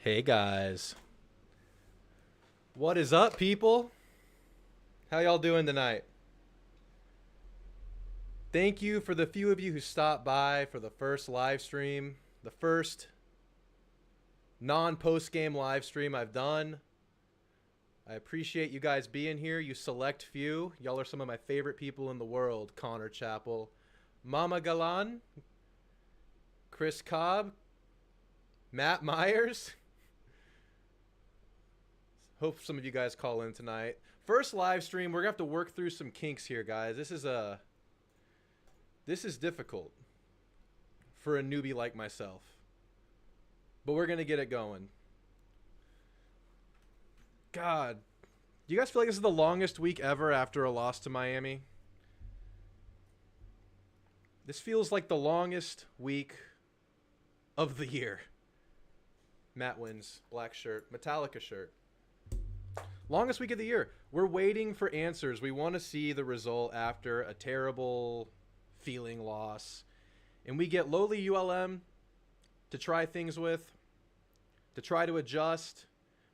Hey guys. What is up, people? How y'all doing tonight? Thank you for the few of you who stopped by for the first live stream, the first non-post game live stream I've done. I appreciate you guys being here, you select few. Y'all are some of my favorite people in the world. Connor Chappell, Mama Galan, Chris Cobb, Matt Myers. Hope some of you guys call in tonight. First live stream, we're gonna have to work through some kinks here, guys. This is difficult for a newbie like myself, but we're gonna get it going. God, do you guys feel like this is the longest week ever after a loss to Miami? This feels like the longest week of the year. Matt wins, black shirt, Metallica shirt. Longest week of the year. We're waiting for answers. We want to see the result after a terrible feeling loss. And we get lowly ULM to try things with, to try to adjust,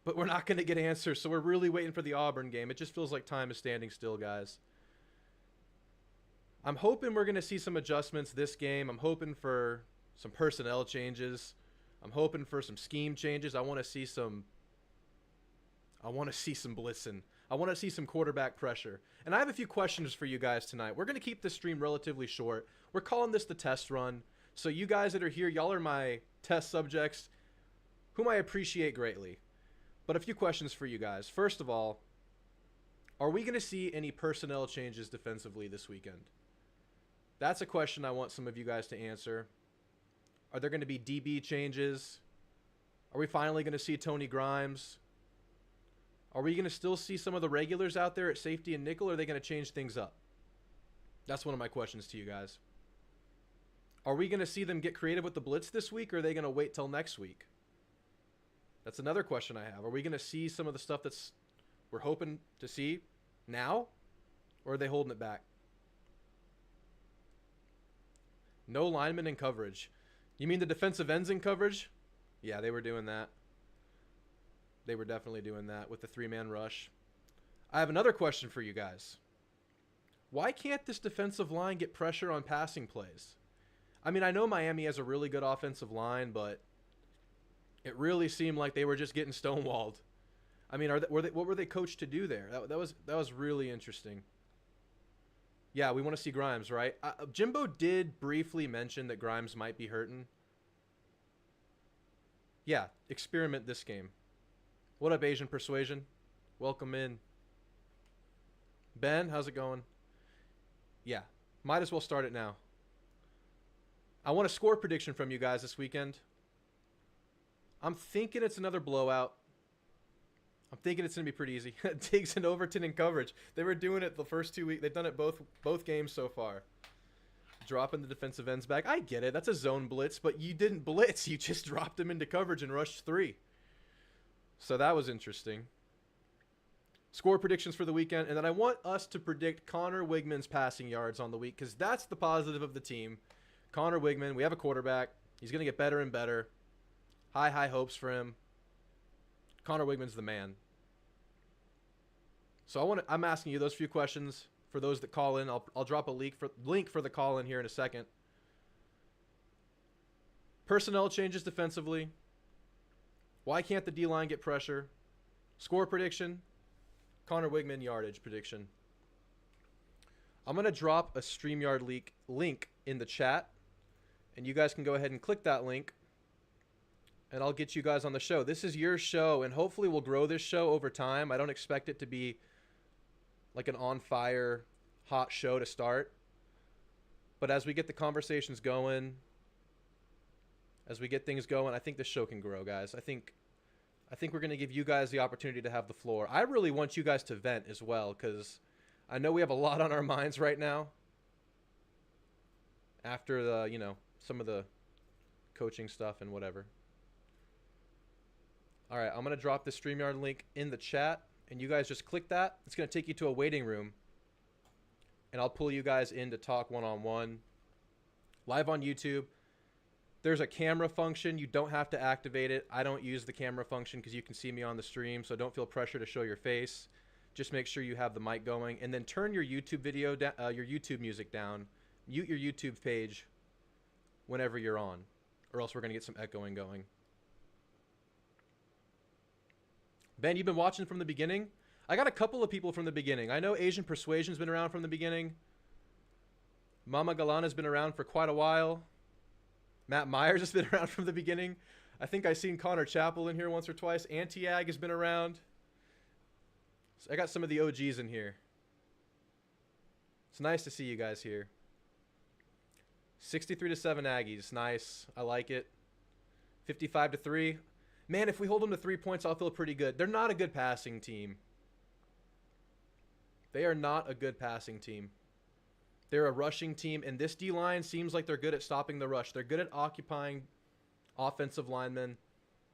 but we're not going to get answers. So we're really waiting for the Auburn game. It just feels like time is standing still, guys. I'm hoping we're going to see some adjustments this game. I'm hoping for some personnel changes. I'm hoping for some scheme changes. I want to see some blitzing. I want to see some quarterback pressure. And I have a few questions for you guys tonight. We're going to keep this stream relatively short. We're calling this the test run. So you guys that are here, y'all are my test subjects, whom I appreciate greatly. But a few questions for you guys. First of all, are we going to see any personnel changes defensively this weekend? That's a question I want some of you guys to answer. Are there going to be DB changes? Are we finally going to see Tony Grimes? Are we going to still see some of the regulars out there at safety and nickel, or are they going to change things up? That's one of my questions to you guys. Are we going to see them get creative with the blitz this week, or are they going to wait till next week? That's another question I have. Are we going to see some of the stuff that's we're hoping to see now, or are they holding it back? No linemen in coverage. You mean the defensive ends in coverage? Yeah, they were doing that. They were definitely doing that with the three-man rush. I have another question for you guys. Why can't this defensive line get pressure on passing plays? I mean, I know Miami has a really good offensive line, but it really seemed like they were just getting stonewalled. I mean, what were they coached to do there? That was really interesting. Yeah, we want to see Grimes, right? Jimbo did briefly mention that Grimes might be hurting. Yeah, experiment this game. What up, Asian Persuasion? Welcome in. Ben, how's it going? Yeah, might as well start it now. I want a score prediction from you guys this weekend. I'm thinking it's another blowout. I'm thinking it's going to be pretty easy. Diggs and Overton in coverage. They were doing it the first 2 weeks. They've done it both games so far. Dropping the defensive ends back. I get it. That's a zone blitz, but you didn't blitz. You just dropped them into coverage and rushed 3. So that was interesting. Score predictions for the weekend. And then I want us to predict Connor Wigman's passing yards on the week, because that's the positive of the team. Connor Wigman, we have a quarterback. He's going to get better and better. High hopes for him. Connor Wigman's the man. So I'm asking you those few questions for those that call in. I'll drop a link for the call in here in a second. Personnel changes defensively. Why can't the D-line get pressure? Score prediction. Connor Wigman yardage prediction. I'm going to drop a StreamYard link in the chat, and you guys can go ahead and click that link, and I'll get you guys on the show. This is your show, and hopefully we'll grow this show over time. I don't expect it to be like an on-fire, hot show to start. But as we get the conversations going, as we get things going, I think this show can grow, guys. I think we're going to give you guys the opportunity to have the floor. I really want you guys to vent as well, because I know we have a lot on our minds right now after some of the coaching stuff and whatever. All right, I'm going to drop the StreamYard link in the chat, and you guys just click that. It's going to take you to a waiting room, and I'll pull you guys in to talk one-on-one live on YouTube. There's a camera function. You don't have to activate it. I don't use the camera function because you can see me on the stream, so don't feel pressure to show your face. Just make sure you have the mic going, and then turn your YouTube video, your YouTube music down. Mute your YouTube page whenever you're on, or else we're gonna get some echoing going. Ben, you've been watching from the beginning? I got a couple of people from the beginning. I know Asian Persuasion's been around from the beginning. Mama Galana's been around for quite a while. Matt Myers has been around from the beginning. I think I've seen Connor Chappell in here once or twice. Anti-Ag has been around. So I got some of the OGs in here. It's nice to see you guys here. 63-7 Aggies. Nice. I like it. 55-3. Man, if we hold them to 3 points, I'll feel pretty good. They're not a good passing team. They are not a good passing team. They're a rushing team, and this D-line seems like they're good at stopping the rush. They're good at occupying offensive linemen.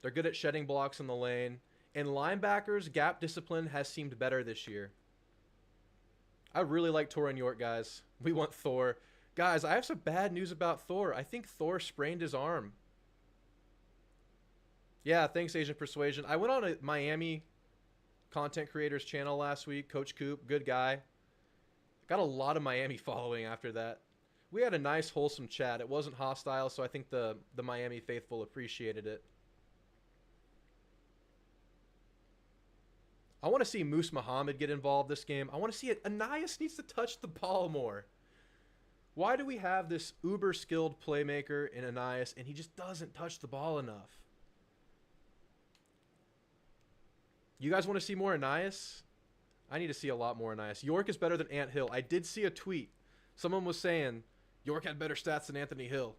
They're good at shedding blocks in the lane. And linebackers, gap discipline has seemed better this year. I really like Torin York, guys. We want Thor. Guys, I have some bad news about Thor. I think Thor sprained his arm. Yeah, thanks, Asian Persuasion. I went on a Miami content creators channel last week. Coach Coop, good guy. Got a lot of Miami following after that. We had a nice, wholesome chat. It wasn't hostile, so I think the Miami faithful appreciated it. I want to see Moose Muhammad get involved this game. I want to see it. Anais needs to touch the ball more. Why do we have this uber-skilled playmaker in Anais, and he just doesn't touch the ball enough? You guys want to see more Anais? I need to see a lot more Anais. York is better than Ant Hill. I did see a tweet. Someone was saying York had better stats than Anthony Hill.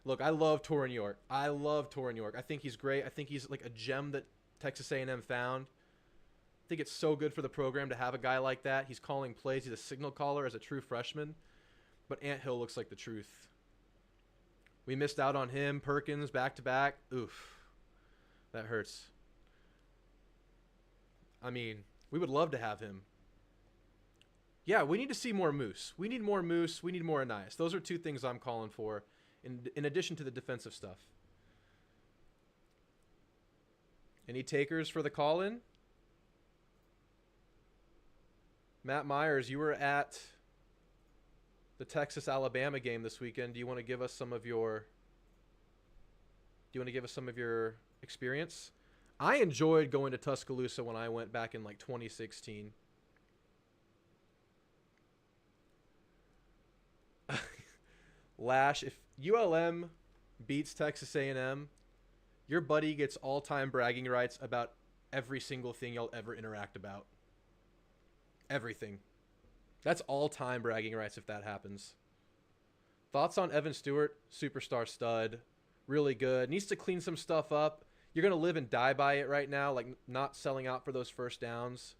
Look, I love Torin York. I love Torin York. I think he's great. I think he's like a gem that Texas A&M found. I think it's so good for the program to have a guy like that. He's calling plays. He's a signal caller as a true freshman. But Ant Hill looks like the truth. We missed out on him. Perkins, back-to-back. Oof. That hurts. I mean, we would love to have him. Yeah, we need to see more Moose. We need more Moose. We need more Anais. Those are two things I'm calling for in addition to the defensive stuff. Any takers for the call-in? Matt Myers, you were at the Texas-Alabama game this weekend. Do you want to give us some of your experience? I enjoyed going to Tuscaloosa when I went back in like 2016. Lash, if ULM beats Texas A&M, your buddy gets all-time bragging rights about every single thing you'll ever interact about. Everything. That's all-time bragging rights if that happens. Thoughts on Evan Stewart? Superstar stud. Really good. Needs to clean some stuff up. You're going to live and die by it right now, like not selling out for those first downs.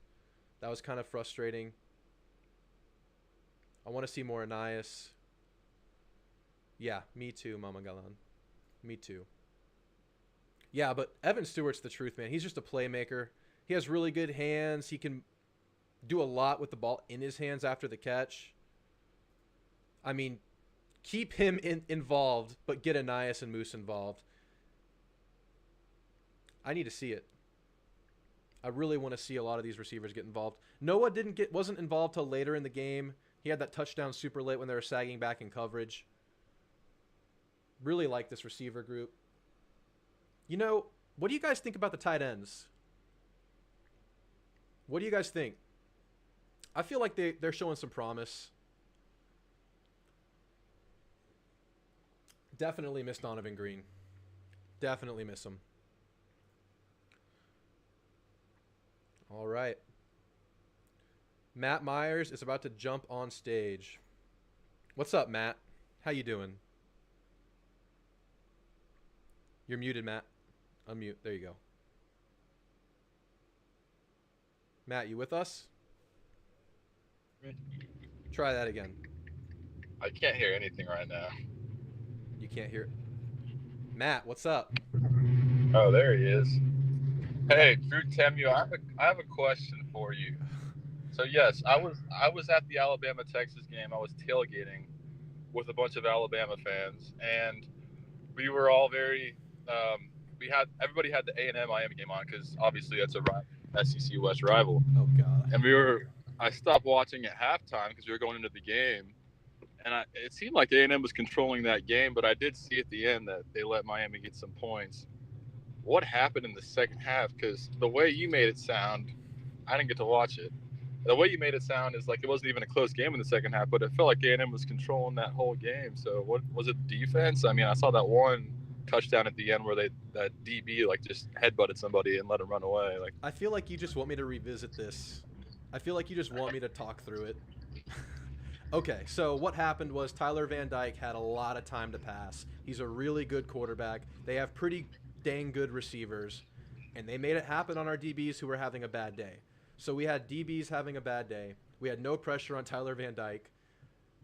That was kind of frustrating. I want to see more Anais. Yeah, me too, Mama Galan. Me too. Yeah, but Evan Stewart's the truth, man. He's just a playmaker. He has really good hands. He can do a lot with the ball in his hands after the catch. I mean, keep him involved, but get Anais and Moose involved. I need to see it. I really want to see a lot of these receivers get involved. Noah wasn't involved till later in the game. He had that touchdown super late when they were sagging back in coverage. Really like this receiver group. You know, what do you guys think about the tight ends? What do you guys think? I feel like they're showing some promise. Definitely miss Donovan Green. Definitely miss him. All right. Matt Myers is about to jump on stage. What's up, Matt? How you doing? You're muted, Matt. Unmute. There you go. Matt, you with us? Try that again. I can't hear anything right now. You can't hear it. Matt, what's up? Oh, there he is. Hey, Drewtamu, I have a question for you. So yes, I was at the Alabama Texas game. I was tailgating with a bunch of Alabama fans, and we were all very. We had everybody had the A&M Miami game on because obviously that's a SEC West rival. Oh God. And we were. I stopped watching at halftime because we were going into the game, and it seemed like A&M was controlling that game, but I did see at the end that they let Miami get some points. What happened in the second half? Because the way you made it sound, I didn't get to watch it. The way you made it sound is like it wasn't even a close game in the second half, but it felt like A&M was controlling that whole game. So what was it? Defense? I mean, I saw that one touchdown at the end where that DB like just headbutted somebody and let him run away. Like, I feel like you just want me to revisit this. I feel like you just want me to talk through it. Okay, so what happened was Tyler Van Dyke had a lot of time to pass. He's a really good quarterback. They have pretty dang good receivers, and they made it happen on our DBs who were having a bad day. So we had DBs having a bad day. We had no pressure on Tyler Van Dyke.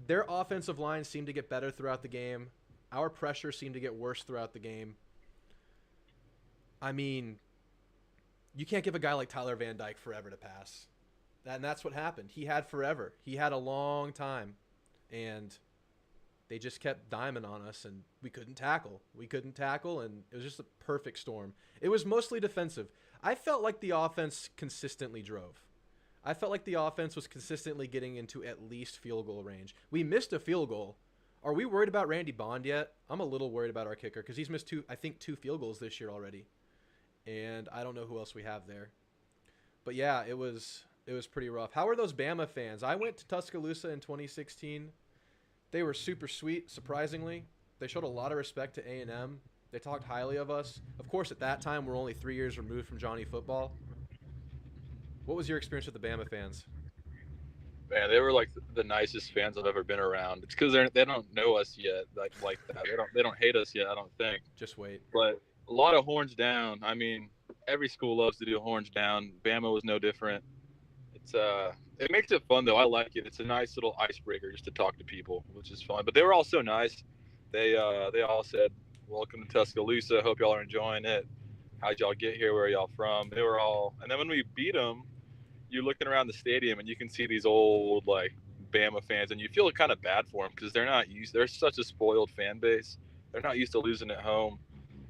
Their offensive line seemed to get better throughout the game. Our pressure seemed to get worse throughout the game. I mean, you can't give a guy like Tyler Van Dyke forever to pass. And that's what happened. He had forever. He had a long time. And they just kept diming on us, and we couldn't tackle. And it was just a perfect storm. It was mostly defensive. I felt like the offense consistently drove. I felt like the offense was consistently getting into at least field goal range. We missed a field goal. Are we worried about Randy Bond yet? I'm a little worried about our kicker because he's missed two field goals this year already. And I don't know who else we have there. But yeah, it was pretty rough. How are those Bama fans? I went to Tuscaloosa in 2016. They were super sweet, surprisingly. They showed a lot of respect to A&M. They talked highly of us. Of course, at that time, we're only 3 years removed from Johnny Football. What was your experience with the Bama fans? man, they were like the nicest fans I've ever been around. It's because they don't know us yet, like that. They don't hate us yet. I don't think. Just wait. But a lot of horns down. I mean, every school loves to do horns down. Bama was no different. It makes it fun though. I like it. It's a nice little icebreaker just to talk to people, which is fun. But they were all so nice. They all said, "Welcome to Tuscaloosa. Hope y'all are enjoying it. How'd y'all get here? Where are y'all from?" They were all. And then when we beat them, you're looking around the stadium and you can see these old like Bama fans, and you feel kind of bad for them because they're not used. They're such a spoiled fan base. They're not used to losing at home.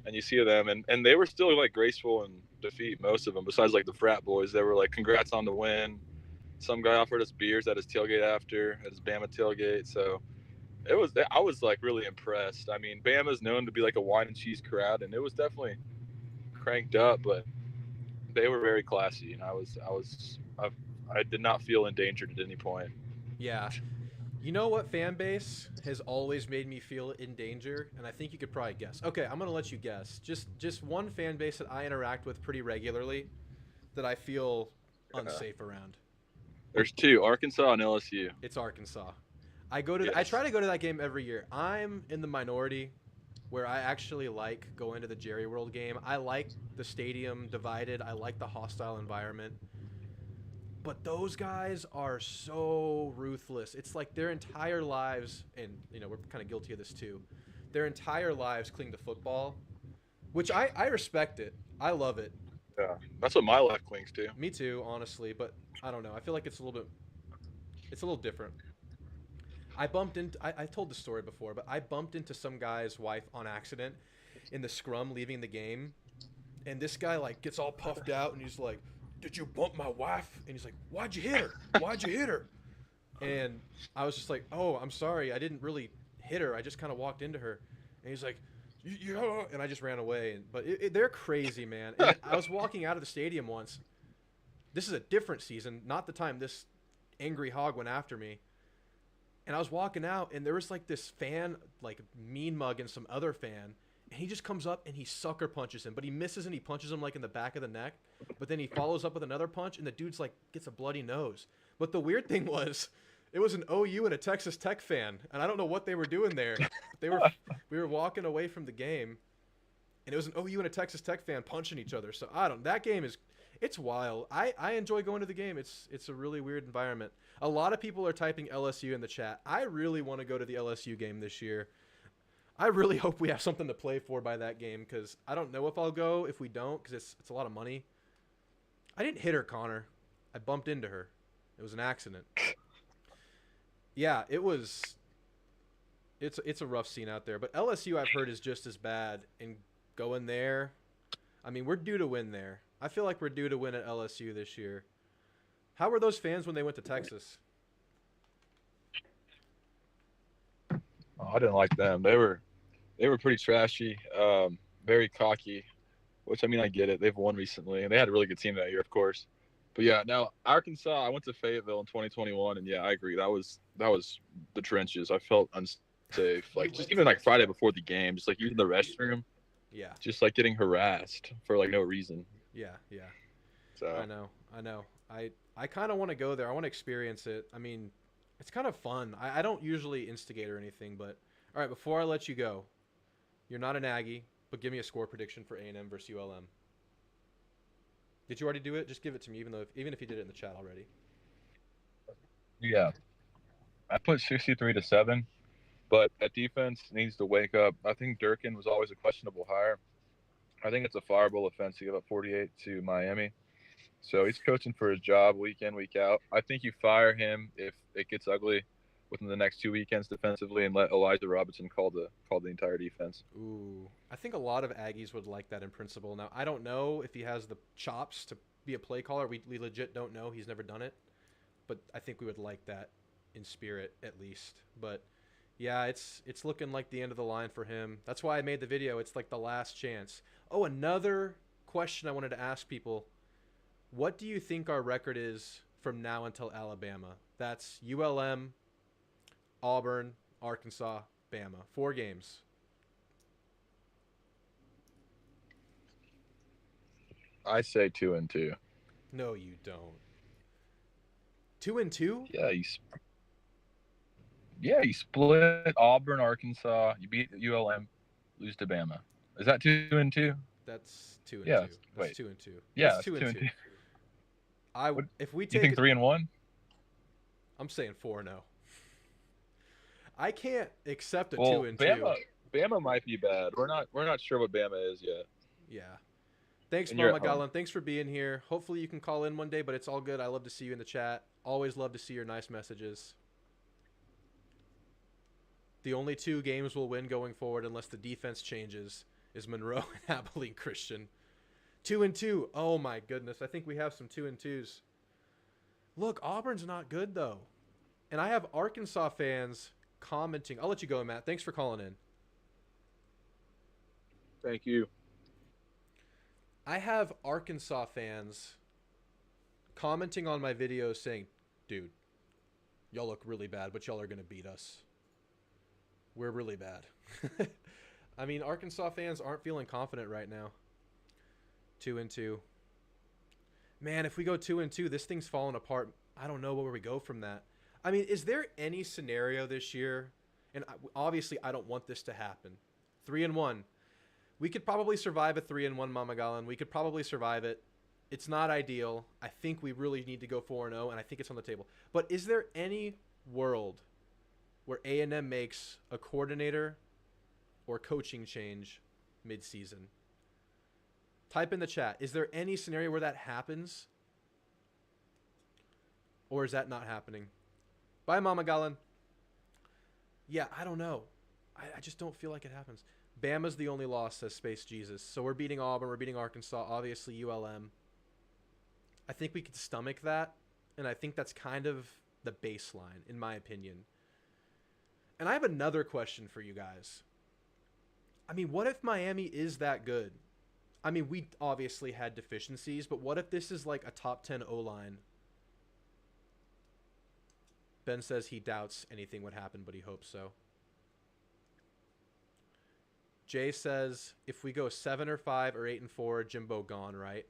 And you see them, and they were still like graceful in defeat. Most of them, besides like the frat boys, they were like, "Congrats on the win." Some guy offered us beers at his tailgate at his Bama tailgate. So I was like really impressed. I mean, Bama's known to be like a wine and cheese crowd, and it was definitely cranked up, but they were very classy, and I did not feel endangered at any point. Yeah. You know what fan base has always made me feel in danger? And I think you could probably guess. Okay, I'm going to let you guess. Just one fan base that I interact with pretty regularly that I feel unsafe around. There's two, Arkansas and LSU. It's Arkansas. I Yes. try to go to that game every year. I'm in the minority where I actually like going to the Jerry World game. I like the stadium divided. I like the hostile environment. But those guys are so ruthless. It's like their entire lives, and we're kind of guilty of this too. Their entire lives cling to football, which I respect it. I love it. Yeah, that's what my life clings to. Me too, honestly. But I don't know. I feel like it's a little different. I told the story before, but I bumped into some guy's wife on accident in the scrum leaving the game, and this guy like gets all puffed out and he's like, "Did you bump my wife?" And he's like, "Why'd you hit her? Why'd you hit her?" And I was just like, "Oh, I'm sorry. I didn't really hit her. I just kind of walked into her." And he's like, "Yeah," and I just ran away. But they're crazy, man. And I was walking out of the stadium once. This is a different season, not the time this angry hog went after me. And I was walking out, and there was like this fan, like mean mugging some other fan, and he just comes up and he sucker punches him, but he misses and he punches him like in the back of the neck. But then he follows up with another punch, and the dude's like gets a bloody nose. But the weird thing was, it was an OU and a Texas Tech fan, and I don't know what they were doing there. We were walking away from the game, and it was an OU and a Texas Tech fan punching each other. So that game it's wild. I enjoy going to the game. It's a really weird environment. A lot of people are typing LSU in the chat. I really want to go to the LSU game this year. I really hope we have something to play for by that game, because I don't know if I'll go if we don't, because it's a lot of money. I didn't hit her, Connor. I bumped into her. It was an accident. Yeah, it was It's a rough scene out there. But LSU I've heard is just as bad. And going there, I mean, we're due to win there. I feel like we're due to win at LSU this year. How were those fans when they went to Texas? Oh, I didn't like them. They were pretty trashy, very cocky. Which I mean, I get it. They've won recently, and they had a really good team that year, of course. But yeah, now Arkansas. I went to Fayetteville in 2021, and yeah, I agree. That was the trenches. I felt unsafe. Like just even like Friday before the game, just like using the restroom, Yeah, just like getting harassed for like no reason. yeah, yeah. So I know. I kind of want to go there. I want to experience it. I mean, it's kind of fun. I don't usually instigate or anything, but all right. Before I let you go, you're not an Aggie, but give me a score prediction for A&M versus ULM. Did you already do it? Just give it to me, even if you did it in the chat already. yeah, I put 63-7, but that defense needs to wake up. I think Durkin was always a questionable hire. I think it's a fireable offense to give up 48 to Miami. So he's coaching for his job week in, week out. I think you fire him if it gets ugly within the next 2 weekends defensively, and let Elijah Robinson call the entire defense. Ooh, I think a lot of Aggies would like that in principle. Now, I don't know if he has the chops to be a play caller. We legit don't know. He's never done it. But I think we would like that in spirit at least. But yeah, it's looking like the end of the line for him. That's why I made the video. It's like the last chance. Oh, another question I wanted to ask people. What do you think our record is from now until Alabama? That's ULM, Auburn, Arkansas, Bama. 4 games. I say 2-2. No, you don't. 2-2? Yeah, you split Auburn, Arkansas. You beat ULM, lose to Bama. Is that 2-2? That's 2-2. Yeah. That's Wait. 2-2. Yeah, That's it's 2-2. 2-2. If we You take think it, 3-1? I'm saying 4-0. I can't accept a Well, 2-2. Bama might be bad. We're not sure what Bama is yet. Yeah. Thanks, And you're Mama at home. Gallon. Thanks for being here. Hopefully you can call in one day, but it's all good. I love to see you in the chat. Always love to see your nice messages. The only 2 games we'll win going forward, unless the defense changes, is Monroe and Abilene Christian. 2-2. Oh my goodness. I think we have some 2-2s. Look, Auburn's not good though. And I have Arkansas fans commenting. I'll let you go, Matt. Thanks for calling in. Thank you. I have Arkansas fans commenting on my videos saying, dude, y'all look really bad, but y'all are going to beat us. We're really bad. I mean, Arkansas fans aren't feeling confident right now. 2-2. Man, if we go 2-2, this thing's falling apart. I don't know where we go from that. I mean, is there any scenario this year? And obviously, I don't want this to happen. 3-1. We could probably survive a 3-1, Mama Gallon. We could probably survive it. It's not ideal. I think we really need to go 4-0, and I think it's on the table. But is there any world where A&M makes a coordinator or coaching change mid-season? Type in the chat. Is there any scenario where that happens? Or is that not happening? Bye, Mama Gallon. Yeah, I don't know. I just don't feel like it happens. Bama's the only loss, says Space Jesus. So we're beating Auburn. We're beating Arkansas. Obviously, ULM. I think we could stomach that. And I think that's kind of the baseline, in my opinion. And I have another question for you guys. I mean, what if Miami is that good? I mean, we obviously had deficiencies, but what if this is like a top 10 O-line? Ben says he doubts anything would happen, but he hopes so. Jay says if we go 7 or 5 or 8 and 4, Jimbo gone, right?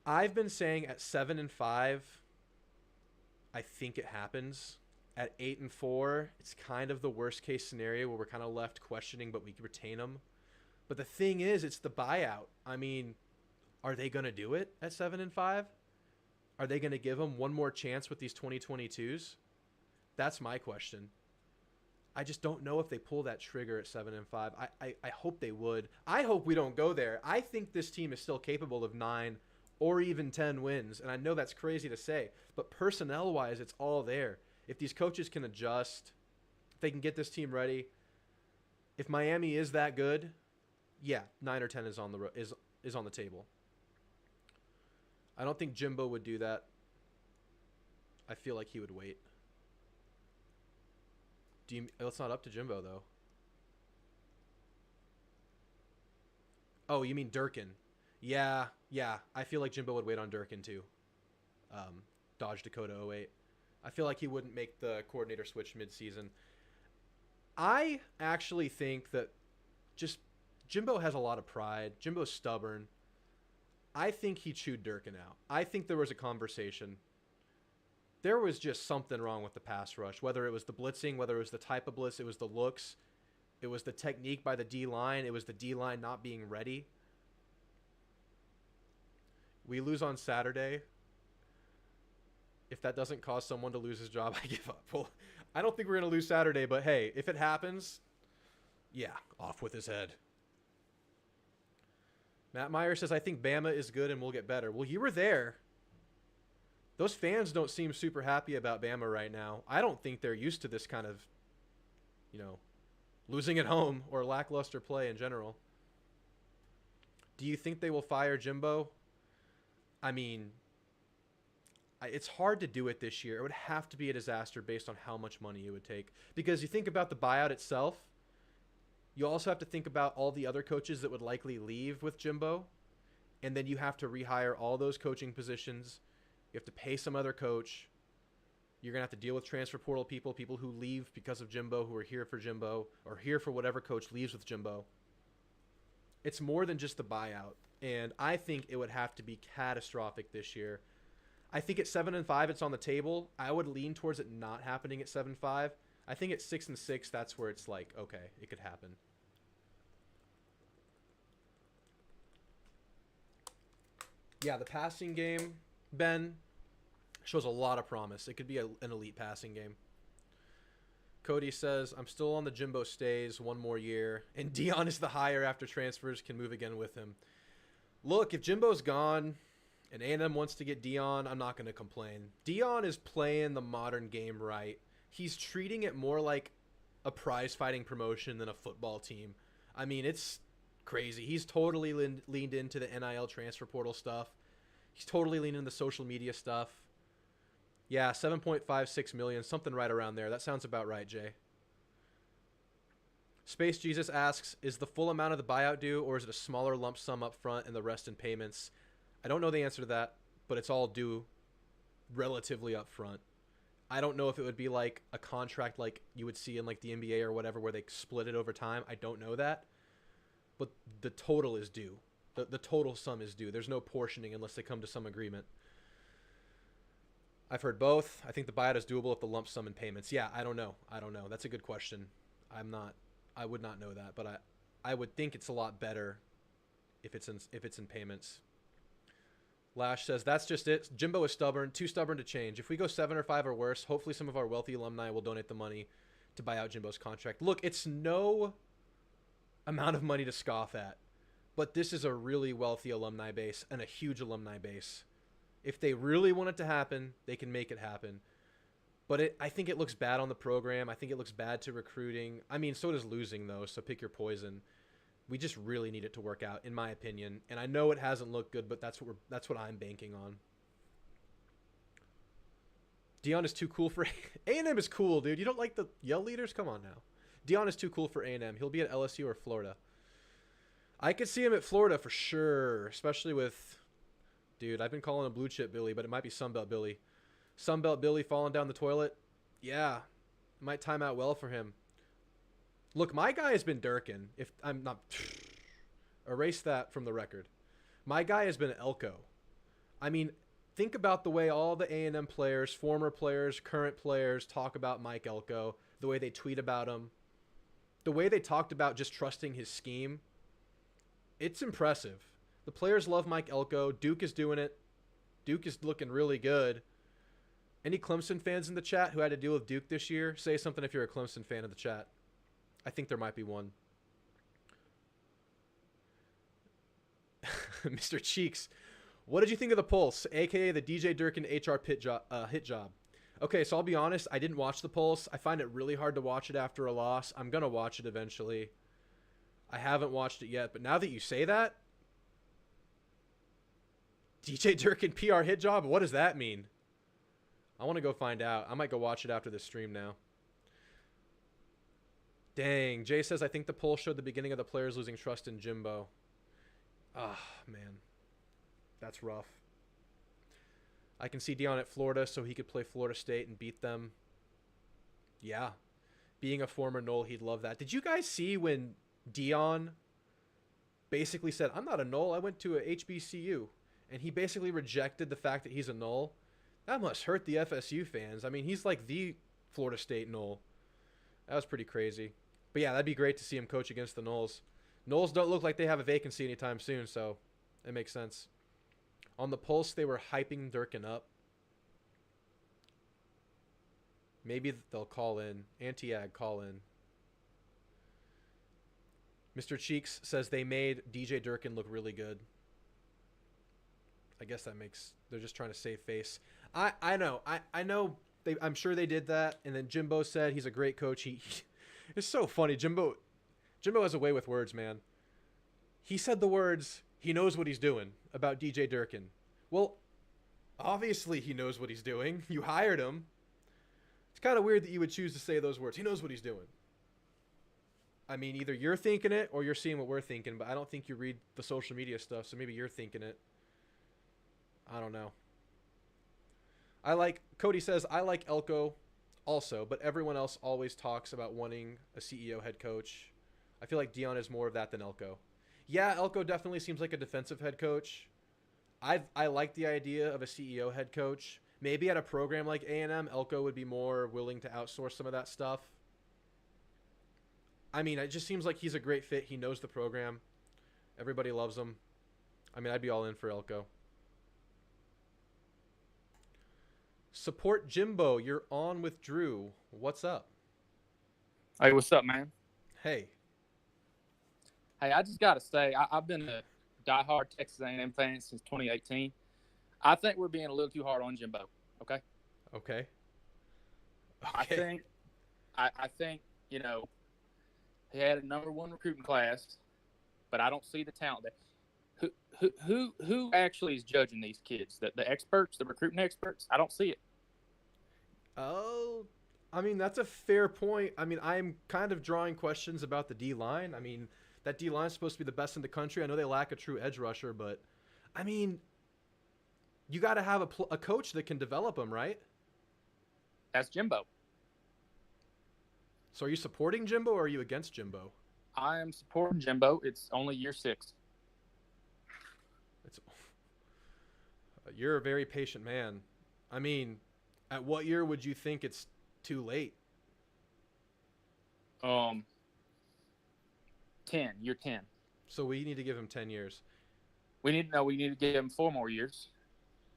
I've been saying at 7 and 5, I think it happens. At 8 and 4, it's kind of the worst case scenario where we're kind of left questioning, but we can retain them. But the thing is, it's the buyout. I mean, are they going to do it at 7 and 5? Are they going to give them one more chance with these 2022s? That's my question. I just don't know if they pull that trigger at 7 and 5. I hope they would. I hope we don't go there. I think this team is still capable of 9 or even 10 wins. And I know that's crazy to say, but personnel-wise, it's all there. If these coaches can adjust, they can get this team ready. If Miami is that good, yeah, 9 or 10 is on the table. I don't think Jimbo would do that. I feel like he would wait. It's not up to Jimbo though. Oh, you mean Durkin? Yeah. I feel like Jimbo would wait on Durkin too. Dodge Dakota 08. I feel like he wouldn't make the coordinator switch mid-season. I actually think that just Jimbo has a lot of pride. Jimbo's stubborn. I think he chewed Durkin out. I think there was a conversation. There was just something wrong with the pass rush, whether it was the blitzing, whether it was the type of blitz, it was the looks, it was the technique by the D-line, it was the D-line not being ready. We lose on Saturday. If that doesn't cause someone to lose his job, I give up. Well, I don't think we're going to lose Saturday, but hey, if it happens, yeah, off with his head. Matt Meyer says, I think Bama is good and we'll get better. Well, you were there. Those fans don't seem super happy about Bama right now. I don't think they're used to this kind of, losing at home or lackluster play in general. Do you think they will fire Jimbo? I mean, it's hard to do it this year. It would have to be a disaster based on how much money it would take. Because you think about the buyout itself, you also have to think about all the other coaches that would likely leave with Jimbo. And then you have to rehire all those coaching positions. You have to pay some other coach. You're going to have to deal with transfer portal people who leave because of Jimbo, who are here for Jimbo, or here for whatever coach leaves with Jimbo. It's more than just the buyout. And I think it would have to be catastrophic this year. I think at 7-5, it's on the table. I would lean towards it not happening at 7-5. I think at 6-6, that's where it's like, okay, it could happen. Yeah, the passing game, Ben, shows a lot of promise. It could be an elite passing game. Cody says, I'm still on the Jimbo stays one more year, and Dion is the hire after transfers can move again with him. Look, if Jimbo's gone and A&M wants to get Dion, I'm not going to complain. Dion is playing the modern game right. He's treating it more like a prize-fighting promotion than a football team. I mean, it's crazy. He's totally leaned into the NIL transfer portal stuff. He's totally leaned into the social media stuff. Yeah, 7.56 million, something right around there. That sounds about right, Jay. Space Jesus asks, is the full amount of the buyout due, or is it a smaller lump sum up front and the rest in payments? I don't know the answer to that, but it's all due relatively up front. I don't know if it would be like a contract like you would see in like the NBA or whatever where they split it over time. I don't know that. But the total is due. The total sum is due. There's no portioning unless they come to some agreement. I've heard both. I think the buyout is doable if the lump sum in payments. Yeah, I don't know. That's a good question. I would not know that, but I would think it's a lot better if it's in payments. Lash says, that's just it. Jimbo is stubborn, too stubborn to change. If we go 7 or 5 or worse, hopefully some of our wealthy alumni will donate the money to buy out Jimbo's contract. Look, it's no amount of money to scoff at, but this is a really wealthy alumni base and a huge alumni base. If they really want it to happen, they can make it happen. But I think it looks bad on the program. I think it looks bad to recruiting. I mean, so does losing, though, so pick your poison. We just really need it to work out, in my opinion. And I know it hasn't looked good, but that's what I'm banking on. Dion is too cool for A&M is cool, dude. You don't like the yell leaders? Come on now. Dion is too cool for A&M. He'll be at LSU or Florida. I could see him at Florida for sure, especially with, dude, I've been calling him Blue Chip Billy, but it might be Sunbelt Billy. Sunbelt Billy falling down the toilet. Yeah, might time out well for him. Look, my guy has been Durkin. If I'm not, erase that from the record. My guy has been Elko. I mean, think about the way all the A&M players, former players, current players talk about Mike Elko, the way they tweet about him, the way they talked about just trusting his scheme. It's impressive. The players love Mike Elko. Duke is doing it. Duke is looking really good. Any Clemson fans in the chat who had to deal with Duke this year? Say something if you're a Clemson fan in the chat. I think there might be one. Mr. Cheeks, what did you think of the Pulse, a.k.a. the DJ Durkin HR hit job? Okay, so I'll be honest. I didn't watch the Pulse. I find it really hard to watch it after a loss. I'm gonna watch it eventually. I haven't watched it yet, but now that you say that, DJ Durkin PR hit job. What does that mean? I want to go find out. I might go watch it after this stream now. Dang. Jay says, I think the poll showed the beginning of the players losing trust in Jimbo. Ah, man. That's rough. I can see Dion at Florida so he could play Florida State and beat them. Yeah. Being a former Knoll, he'd love that. Did you guys see when Dion basically said, I'm not a Knoll, I went to a HBCU. And he basically rejected the fact that he's a Knoll? That must hurt the FSU fans. I mean, he's like the Florida State Knoll. That was pretty crazy. But yeah, that'd be great to see him coach against the Knolls. Knolls don't look like they have a vacancy anytime soon, so it makes sense. On the Pulse, they were hyping Durkin up. Maybe they'll call in. Anti-Ag, call in. Mr. Cheeks says they made DJ Durkin look really good. I guess that makes... They're just trying to save face. I know. I know. I'm sure they did that. And then Jimbo said he's a great coach. It's so funny. Jimbo has a way with words, man. He said the words, he knows what he's doing about DJ Durkin. Well, obviously he knows what he's doing. You hired him. It's kind of weird that you would choose to say those words. He knows what he's doing. I mean, either you're thinking it or you're seeing what we're thinking, but I don't think you read the social media stuff, so maybe you're thinking it. I don't know. Cody says, I like Elko also, but everyone else always talks about wanting a CEO head coach. I feel like Dion is more of that than Elko. Yeah, Elko definitely seems like a defensive head coach. I like the idea of a CEO head coach. Maybe at a program like A&M, Elko would be more willing to outsource some of that stuff. I mean, it just seems like he's a great fit. He knows the program. Everybody loves him. I mean, I'd be all in for Elko. Support Jimbo. You're on with Drew. What's up? Hey, what's up, man? Hey. Hey, I just got to say, I've been a diehard Texas A&M fan since 2018. I think we're being a little too hard on Jimbo. Okay. Okay. I think you know, he had a #1 recruiting class, but I don't see the talent there. Who actually is judging these kids? The experts, the recruiting experts? I don't see it. Oh, I mean, that's a fair point. I mean, I'm kind of drawing questions about the D-line. I mean, that D-line is supposed to be the best in the country. I know they lack a true edge rusher, but, I mean, you got to have a coach that can develop them, right? That's Jimbo. So are you supporting Jimbo or are you against Jimbo? I am supporting Jimbo. It's only year 6. You're a very patient man. I mean, at what year would you think it's too late? 10. Year 10. So we need to give him 10 years. We need to give him 4 more years.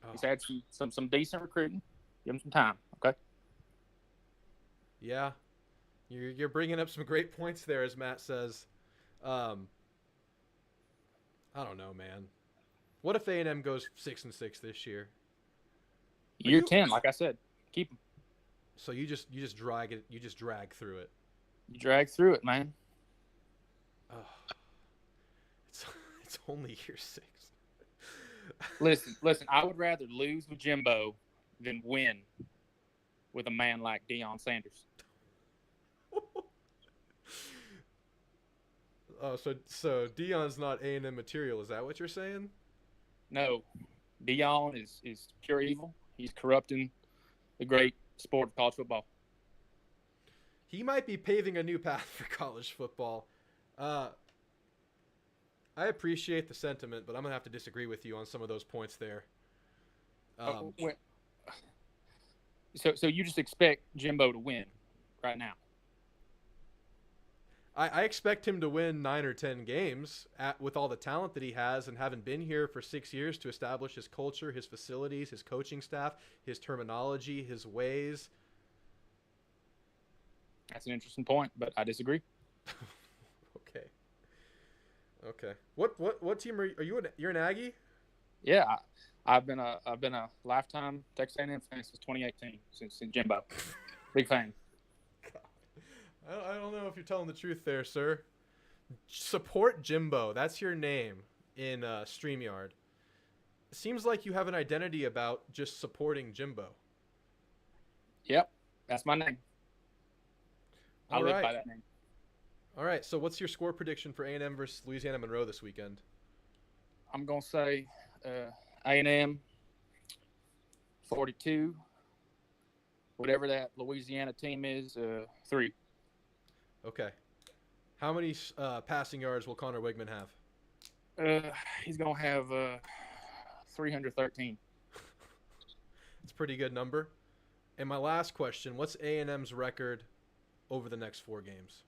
Oh. He's had some decent recruiting. Give him some time, okay? Yeah. You're bringing up some great points there, as Matt says. I don't know, man. What if A&M goes 6-6 this year? Year 10, like I said, keep him. So you just drag it. You just drag through it. You drag through it, man. Oh, it's only year 6. Listen. I would rather lose with Jimbo than win with a man like Deion Sanders. Oh, so Deion's not A&M material. Is that what you're saying? No, Deion is pure evil. He's corrupting the great sport of college football. He might be paving a new path for college football. I appreciate the sentiment, but I'm gonna have to disagree with you on some of those points there. So you just expect Jimbo to win right now? I expect him to win 9 or 10 games with all the talent that he has, and having been here for 6 years to establish his culture, his facilities, his coaching staff, his terminology, his ways. That's an interesting point, but I disagree. Okay. What team are you? You're an Aggie? Yeah, I've been a lifetime Texas A&M fan since 2018, since Jimbo. Big fan. I don't know if you're telling the truth there, sir. Support Jimbo. That's your name in StreamYard. It seems like you have an identity about just supporting Jimbo. Yep, that's my name. I All live right. by that name. All right. So what's your score prediction for A&M versus Louisiana Monroe this weekend? I'm gonna say A&M 42. Whatever that Louisiana team is, 3. Okay. How many passing yards will Connor Wigman have? He's gonna have 313. It's a pretty good number. And my last question, what's A&M's record over the next 4 games?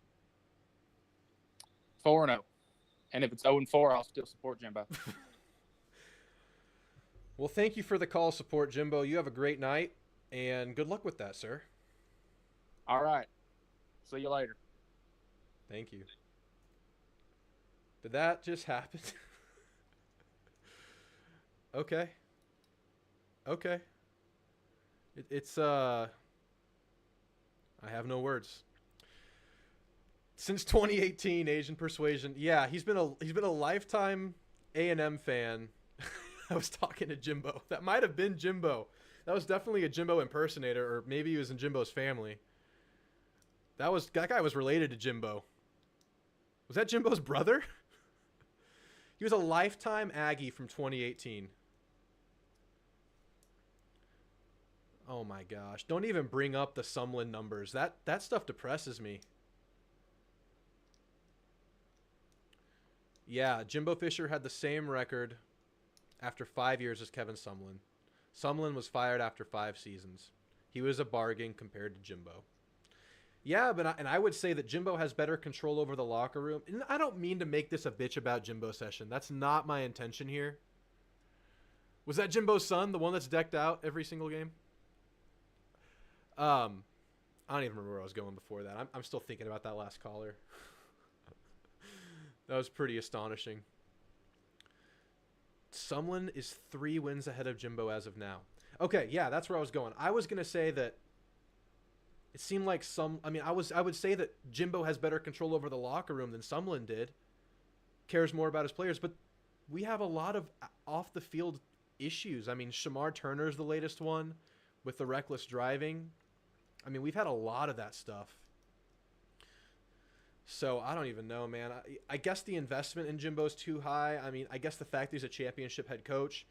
4-0. And if it's 0-4, I'll still support Jimbo. Well, thank you for the call support, Jimbo. You have a great night, and good luck with that, sir. All right. See you later. Thank you. Did that just happen? Okay. Okay. It's I have no words. Since 2018, Asian Persuasion. Yeah, he's been a lifetime A&M fan. I was talking to Jimbo. That might have been Jimbo. That was definitely a Jimbo impersonator, or maybe he was in Jimbo's family. That guy was related to Jimbo. Was that Jimbo's brother? He was a lifetime Aggie from 2018. Oh my gosh. Don't even bring up the Sumlin numbers. That stuff depresses me. Yeah, Jimbo Fisher had the same record after 5 years as Kevin Sumlin. Sumlin was fired after 5 seasons. He was a bargain compared to Jimbo. Yeah, but I would say that Jimbo has better control over the locker room. And I don't mean to make this a bitch about Jimbo Session. That's not my intention here. Was that Jimbo's son, the one that's decked out every single game? I don't even remember where I was going before that. I'm still thinking about that last caller. That was pretty astonishing. Sumlin is 3 wins ahead of Jimbo as of now. Okay, yeah, that's where I was going. I was going to say that it seemed like I would say that Jimbo has better control over the locker room than Sumlin did. Cares more about his players, but we have a lot of off-the-field issues. I mean, Shamar Turner's the latest one with the reckless driving. I mean, we've had a lot of that stuff. So I don't even know, man. I guess the investment in Jimbo's too high. I mean, I guess the fact that he's a championship head coach,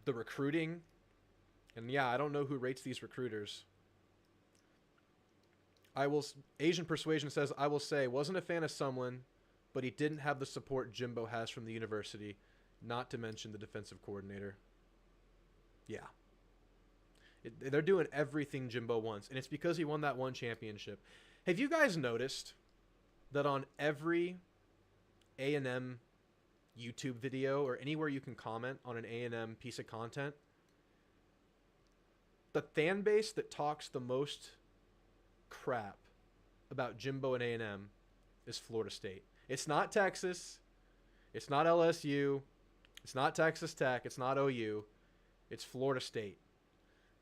the recruiting, and yeah, I don't know who rates these recruiters. Asian Persuasion says, I will say, wasn't a fan of Sumlin, but he didn't have the support Jimbo has from the university, not to mention the defensive coordinator. Yeah. They're doing everything Jimbo wants, and it's because he won that one championship. Have you guys noticed that on every A&M YouTube video or anywhere you can comment on an A&M piece of content, the fan base that talks the most crap about Jimbo and A&M is Florida State. It's not Texas. It's not LSU. It's not Texas Tech. It's not OU. It's Florida State.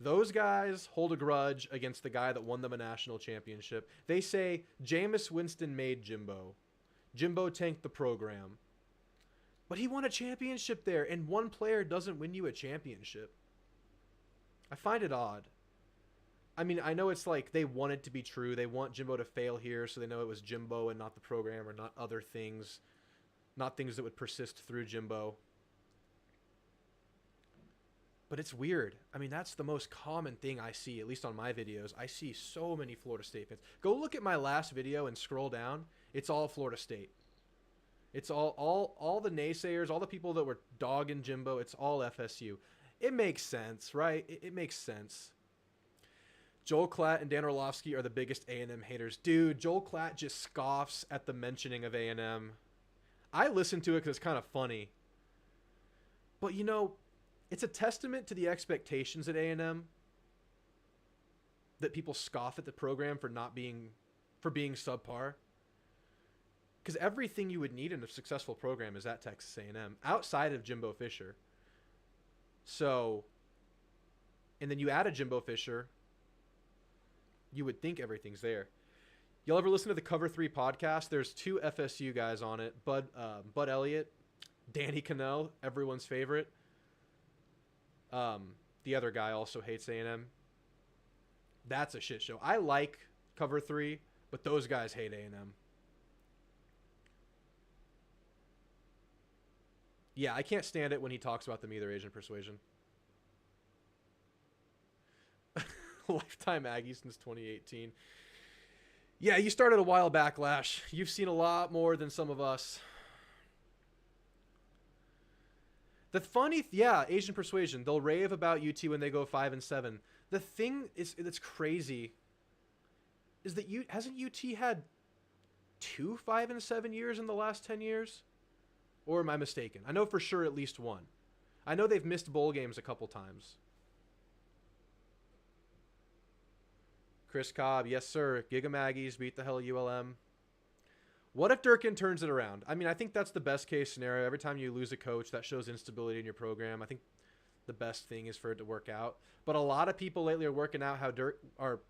Those guys hold a grudge against the guy that won them a national championship. They say Jameis Winston made Jimbo. Jimbo tanked the program. But he won a championship there, and one player doesn't win you a championship. I find it odd. I mean, I know it's like they want it to be true. They want Jimbo to fail here, so they know it was Jimbo and not the program or not other things, not things that would persist through Jimbo. But it's weird. I mean, that's the most common thing I see, at least on my videos. I see so many Florida State fans. Go look at my last video and scroll down. It's all Florida State. It's all the naysayers, all the people that were dogging Jimbo. It's all FSU. It makes sense, right? It makes sense. Joel Klatt and Dan Orlovsky are the biggest A&M haters. Dude, Joel Klatt just scoffs at the mentioning of A&M. I listen to it because it's kind of funny. But, you know, it's a testament to the expectations at A&M that people scoff at the program for being subpar. Because everything you would need in a successful program is at Texas A&M, outside of Jimbo Fisher. So, and then you add a Jimbo Fisher, you would think everything's there. Y'all ever listen to the Cover 3 podcast? There's 2 FSU guys on it. Bud Elliott, Danny Cannell, everyone's favorite. The other guy also hates A&M. That's a shit show. I like Cover 3, but those guys hate A&M. Yeah, I can't stand it when he talks about them either, Asian Persuasion. Lifetime Aggie since 2018. Yeah, you started a while back, Lash. You've seen a lot more than some of us. The funny, Asian Persuasion. They'll rave about UT when they go 5-7. The thing that's crazy is that hasn't UT had 2 5-7 years in the last 10 years? Or am I mistaken? I know for sure at least one. I know they've missed bowl games a couple times. Chris Cobb, yes sir. Giga Maggies, beat the hell ULM. What if Durkin turns it around? I mean, I think that's the best case scenario. Every time you lose a coach, that shows instability in your program. I think the best thing is for it to work out. But a lot of people lately are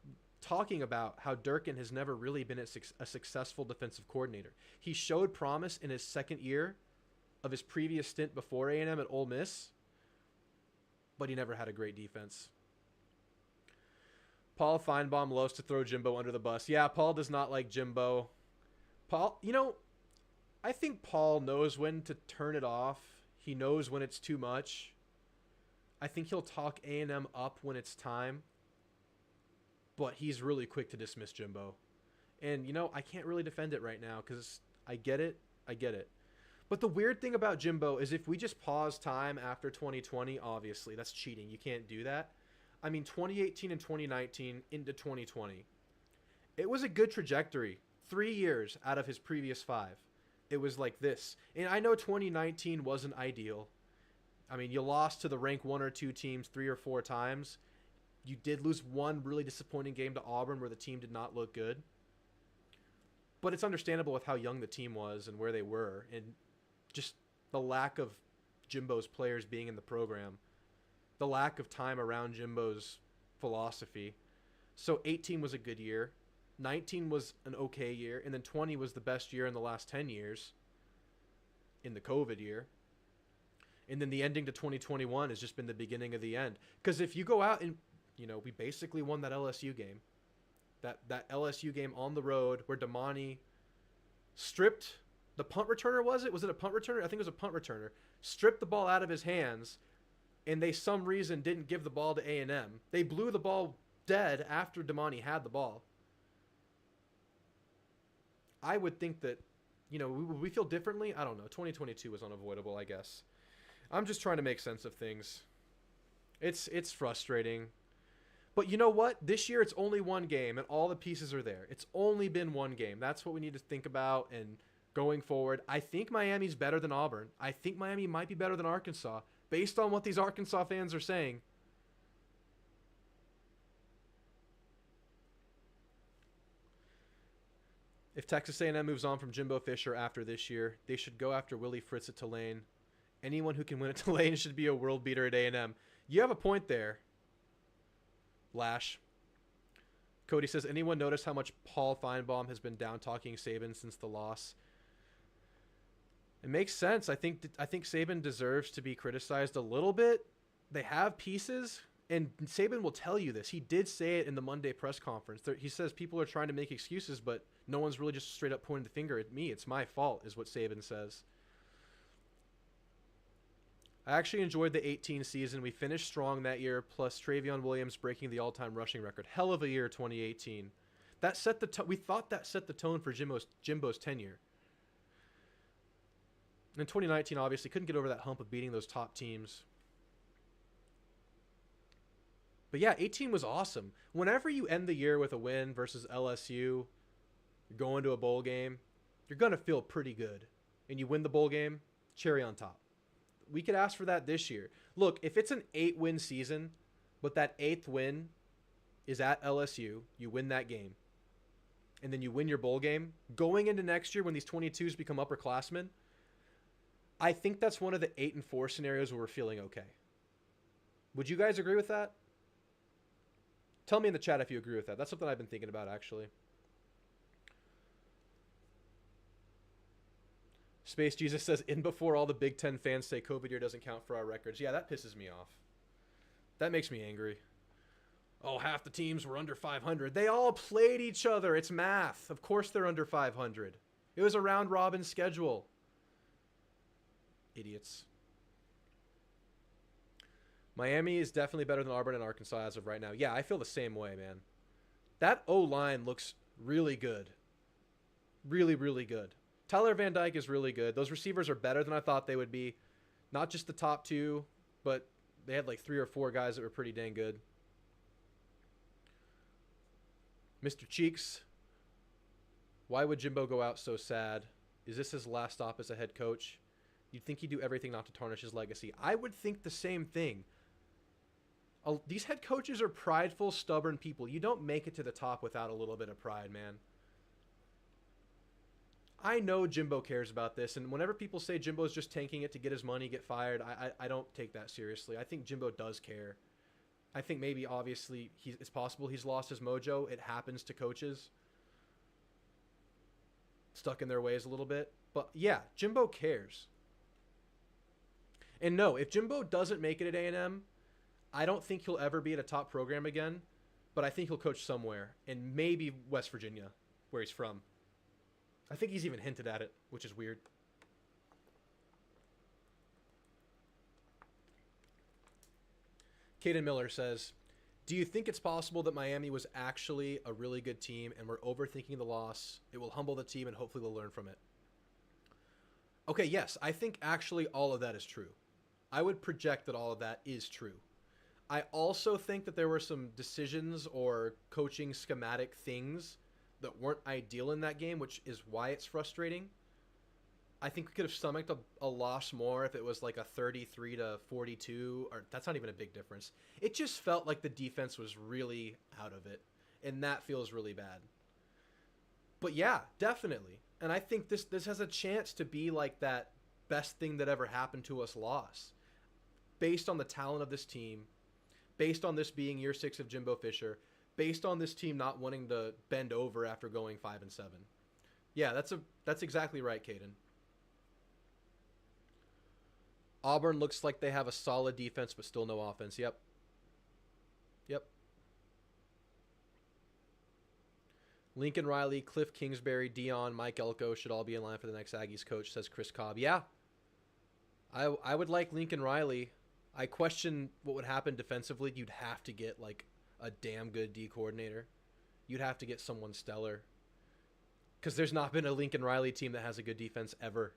talking about how Durkin has never really been a successful defensive coordinator. He showed promise in his second year of his previous stint before A&M at Ole Miss, but he never had a great defense. Paul Feinbaum loves to throw Jimbo under the bus. Yeah, Paul does not like Jimbo. Paul, I think Paul knows when to turn it off. He knows when it's too much. I think he'll talk A&M up when it's time, but he's really quick to dismiss Jimbo. And, I can't really defend it right now because I get it. But the weird thing about Jimbo is if we just pause time after 2020, obviously, that's cheating. You can't do that. I mean, 2018 and 2019 into 2020. It was a good trajectory. 3 years out of his previous 5. It was like this. And I know 2019 wasn't ideal. I mean, you lost to the rank 1 or 2 teams 3 or 4 times. You did lose one really disappointing game to Auburn where the team did not look good. But it's understandable with how young the team was and where they were. And just the lack of Jimbo's players being in the program. The lack of time around Jimbo's philosophy. So 18 was a good year. 19 was an okay year. And then 20 was the best year in the last 10 years. In the COVID year. And then the ending to 2021 has just been the beginning of the end. Because if you go out and, we basically won that LSU game. That LSU game on the road where Damani stripped the punt returner, was it? Was it a punt returner? I think it was a punt returner. Stripped the ball out of his hands. And they, some reason, didn't give the ball to A&M. They blew the ball dead after Damani had the ball. I would think that, would we feel differently? I don't know. 2022 was unavoidable, I guess. I'm just trying to make sense of things. It's frustrating. But you know what? This year it's only one game, and all the pieces are there. It's only been one game. That's what we need to think about, and going forward, I think Miami's better than Auburn. I think Miami might be better than Arkansas. Based on what these Arkansas fans are saying. If Texas A&M moves on from Jimbo Fisher after this year, they should go after Willie Fritz at Tulane. Anyone who can win at Tulane should be a world beater at A&M. You have a point there, Lash. Cody says, anyone notice how much Paul Feinbaum has been down-talking Saban since the loss? It makes sense. I think Saban deserves to be criticized a little bit. They have pieces, and Saban will tell you this. He did say it in the Monday press conference. He says people are trying to make excuses, but no one's really just straight up pointing the finger at me. It's my fault, is what Saban says. I actually enjoyed the 18 season. We finished strong that year, plus Travion Williams breaking the all-time rushing record. Hell of a year, 2018. That set the we thought that set the tone for Jimbo's tenure. In 2019, obviously, couldn't get over that hump of beating those top teams. But yeah, 18 was awesome. Whenever you end the year with a win versus LSU, you're going to a bowl game, you're going to feel pretty good. And you win the bowl game, cherry on top. We could ask for that this year. Look, if it's an 8-win season, but that 8th win is at LSU, you win that game, and then you win your bowl game, going into next year when these 22s become upperclassmen, I think that's one of the 8-4 scenarios where we're feeling okay. Would you guys agree with that? Tell me in the chat if you agree with that. That's something I've been thinking about, actually. Space Jesus says, in before all the Big Ten fans say COVID year doesn't count for our records. Yeah, that pisses me off. That makes me angry. Oh, half the teams were under 500. They all played each other. It's math. Of course they're under 500. It was a round-robin schedule. Idiots. Miami is definitely better than Auburn and Arkansas as of right now. Yeah, I feel the same way, man. That O-line looks really good. Really, really good. Tyler Van Dyke is really good. Those receivers are better than I thought they would be. Not just the top two, but they had like 3 or 4 guys that were pretty dang good. Mr. Cheeks, why would Jimbo go out so sad? Is this his last stop as a head coach? You'd think he'd do everything not to tarnish his legacy. I would think the same thing. These head coaches are prideful, stubborn people. You don't make it to the top without a little bit of pride, man. I know Jimbo cares about this, and whenever people say Jimbo's just tanking it to get his money, get fired, I don't take that seriously. I think Jimbo does care. I think maybe, obviously, it's possible he's lost his mojo. It happens to coaches. Stuck in their ways a little bit. But, yeah, Jimbo cares. And no, if Jimbo doesn't make it at A&M, I don't think he'll ever be at a top program again, but I think he'll coach somewhere, and maybe West Virginia, where he's from. I think he's even hinted at it, which is weird. Caden Miller says, do you think it's possible that Miami was actually a really good team and we're overthinking the loss? It will humble the team and hopefully we'll learn from it. Okay, yes, I think actually all of that is true. I would project that all of that is true. I also think that there were some decisions or coaching schematic things that weren't ideal in that game, which is why it's frustrating. I think we could have stomached a loss more if it was like a 33-42, or that's not even a big difference. It just felt like the defense was really out of it, and that feels really bad. But yeah, definitely. And I think this has a chance to be like that best thing that ever happened to us loss. Based on the talent of this team, based on this being year 6 of Jimbo Fisher, based on this team not wanting to bend over after going 5-7. Yeah, that's exactly right, Caden. Auburn looks like they have a solid defense, but still no offense. Yep. Lincoln Riley, Cliff Kingsbury, Dion, Mike Elko should all be in line for the next Aggies coach, says Chris Cobb. Yeah. I would like Lincoln Riley. I question what would happen defensively. You'd have to get like a damn good D coordinator. You'd have to get someone stellar. Because there's not been a Lincoln Riley team that has a good defense ever.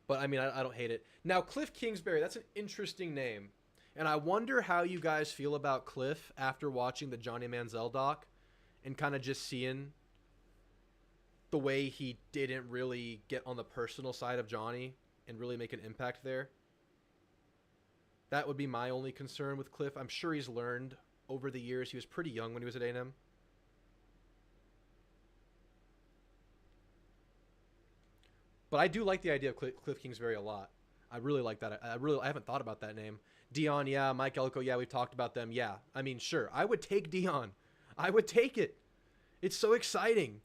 But, I mean, I don't hate it. Now, Cliff Kingsbury, that's an interesting name. And I wonder how you guys feel about Cliff after watching the Johnny Manziel doc and kind of just seeing the way he didn't really get on the personal side of Johnny and really make an impact there. That would be my only concern with Cliff. I'm sure he's learned over the years. He was pretty young when he was at A&M. But I do like the idea of Cliff Kingsbury a lot. I really like that. I haven't thought about that name. Dion, yeah. Mike Elko, yeah. We've talked about them. Yeah. I mean, sure. I would take Dion. I would take it. It's so exciting.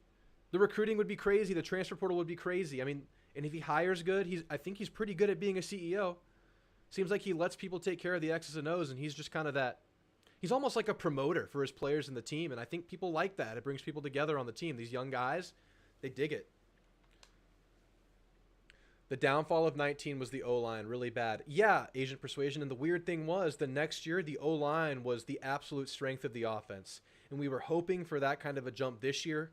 The recruiting would be crazy. The transfer portal would be crazy. I mean, and if he hires good, I think he's pretty good at being a CEO. Seems like he lets people take care of the X's and O's, and he's just kind of that. He's almost like a promoter for his players in the team, and I think people like that. It brings people together on the team. These young guys, they dig it. The downfall of 19 was the O-line, really bad. Yeah, Asian persuasion, and the weird thing was the next year the O-line was the absolute strength of the offense, and we were hoping for that kind of a jump this year.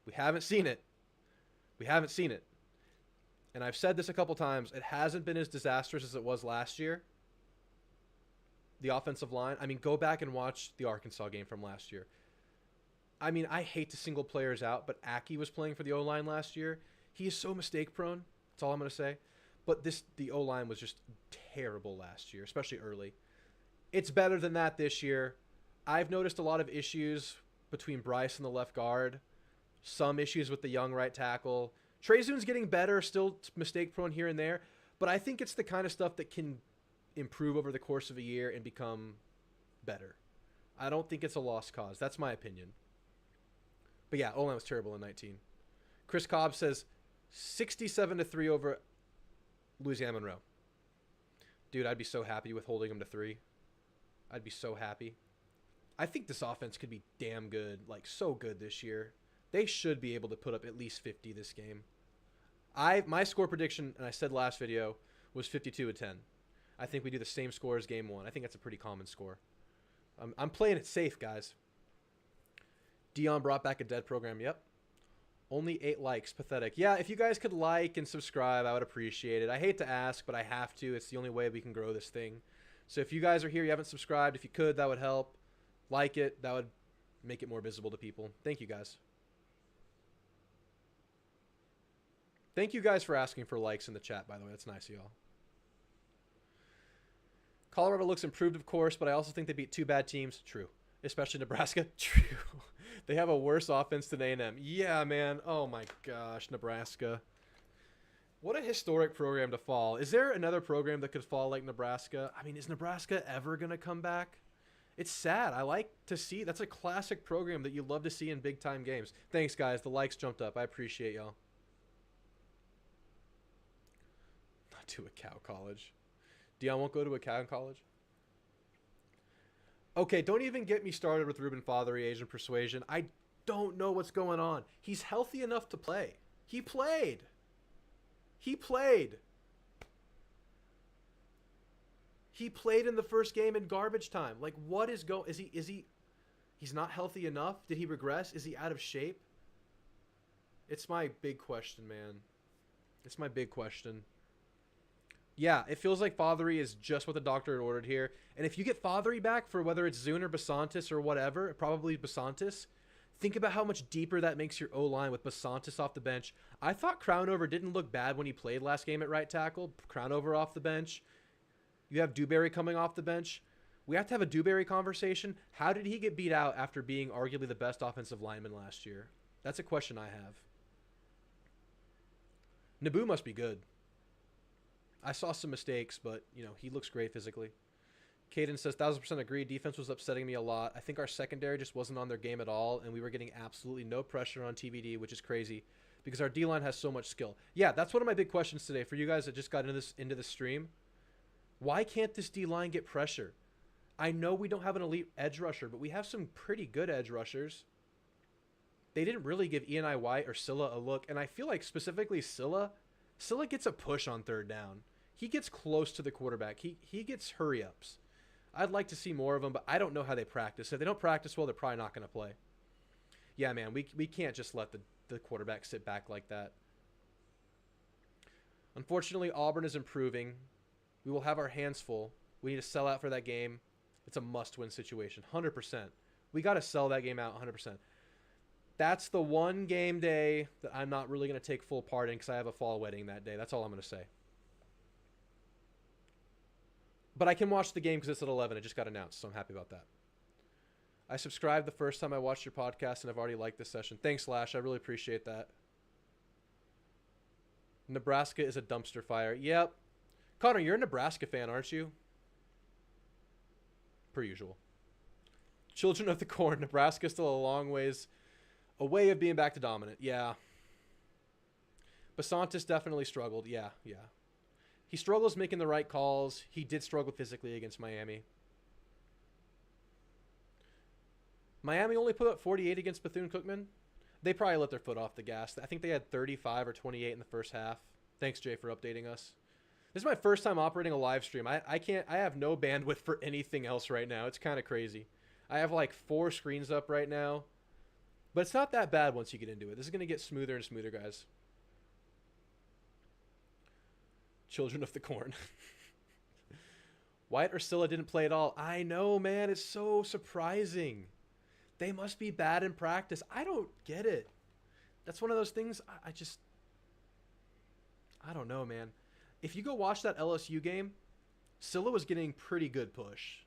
We haven't seen it. And I've said this a couple times. It hasn't been as disastrous as it was last year. The offensive line. I mean, go back and watch the Arkansas game from last year. I mean, I hate to single players out, but Aggie was playing for the O-line last year. He is so mistake prone. That's all I'm going to say. But the O-line was just terrible last year, especially early. It's better than that this year. I've noticed a lot of issues between Bryce and the left guard. Some issues with the young right tackle. Trey Zune's getting better, still mistake prone here and there. But I think it's the kind of stuff that can improve over the course of a year and become better. I don't think it's a lost cause. That's my opinion. But yeah, O-line was terrible in 19. Chris Cobb says 67-3 over Louisiana Monroe. Dude, I'd be so happy with holding them to 3. I'd be so happy. I think this offense could be damn good, like so good this year. They should be able to put up at least 50 this game. My score prediction, and I said last video, was 52-10. I think we do the same score as game 1. I think that's a pretty common score. I'm playing it safe, guys. Dion brought back a dead program. Yep. Only 8 likes. Pathetic. Yeah, if you guys could like and subscribe, I would appreciate it. I hate to ask, but I have to. It's the only way we can grow this thing. So if you guys are here, you haven't subscribed, if you could, that would help. Like it. That would make it more visible to people. Thank you, guys. Thank you guys for asking for likes in the chat, by the way. That's nice of y'all. Colorado looks improved, of course, but I also think they beat 2 bad teams. True. Especially Nebraska. True. They have a worse offense than A&M. Yeah, man. Oh, my gosh. Nebraska. What a historic program to fall. Is there another program that could fall like Nebraska? I mean, is Nebraska ever going to come back? It's sad. I like to see. That's a classic program that you love to see in big-time games. Thanks, guys. The likes jumped up. I appreciate y'all. Not to a cow college. Dion won't go to a cow college? Okay, don't even get me started with Ruben Fothery, Asian Persuasion. I don't know what's going on. He's healthy enough to play. He played. He played. He played in the first game in garbage time. Like, what is going... He's not healthy enough? Did he regress? Is he out of shape? It's my big question, man. It's my big question. Yeah, it feels like Fothery is just what the doctor had ordered here. And if you get Fothery back for whether it's Zune or Basantis or whatever, probably Basantis, think about how much deeper that makes your O-line with Basantis off the bench. I thought Crownover didn't look bad when he played last game at right tackle. Crownover off the bench. You have Dewberry coming off the bench. We have to have a Dewberry conversation. How did he get beat out after being arguably the best offensive lineman last year? That's a question I have. Naboo must be good. I saw some mistakes, but, you know, he looks great physically. Caden says, 1,000% agree. Defense was upsetting me a lot. I think our secondary just wasn't on their game at all, and we were getting absolutely no pressure on TVD, which is crazy because our D-line has so much skill. Yeah, that's one of my big questions today for you guys that just got into this stream. Why can't this D-line get pressure? I know we don't have an elite edge rusher, but we have some pretty good edge rushers. They didn't really give Eni White or Scylla a look, and I feel like specifically Scylla gets a push on third down. He gets close to the quarterback. He gets hurry-ups. I'd like to see more of them, but I don't know how they practice. If they don't practice well, they're probably not going to play. Yeah, man, we can't just let the quarterback sit back like that. Unfortunately, Auburn is improving. We will have our hands full. We need to sell out for that game. It's a must-win situation, 100%. We got to sell that game out 100%. That's the one game day that I'm not really going to take full part in because I have a fall wedding that day. That's all I'm going to say. But I can watch the game because it's at 11. It just got announced, so I'm happy about that. I subscribed the first time I watched your podcast, and I've already liked this session. Thanks, Lash. I really appreciate that. Nebraska is a dumpster fire. Yep. Connor, you're a Nebraska fan, aren't you? Per usual. Children of the Corn. Nebraska's still a long ways away of being back to dominant. Yeah. Basantis definitely struggled. Yeah. He struggles making the right calls. He did struggle physically against Miami. Miami only put up 48 against Bethune-Cookman. They probably let their foot off the gas. I think they had 35 or 28 in the first half. Thanks, Jay, for updating us. This is my first time operating a live stream. I have no bandwidth for anything else right now. It's kind of crazy. I have like 4 screens up right now. But it's not that bad once you get into it. This is going to get smoother and smoother, guys. Children of the Corn. White or Scylla didn't play at all. I know, man. It's so surprising. They must be bad in practice. I don't get it. That's one of those things I don't know, man. If you go watch that LSU game, Scylla was getting pretty good push.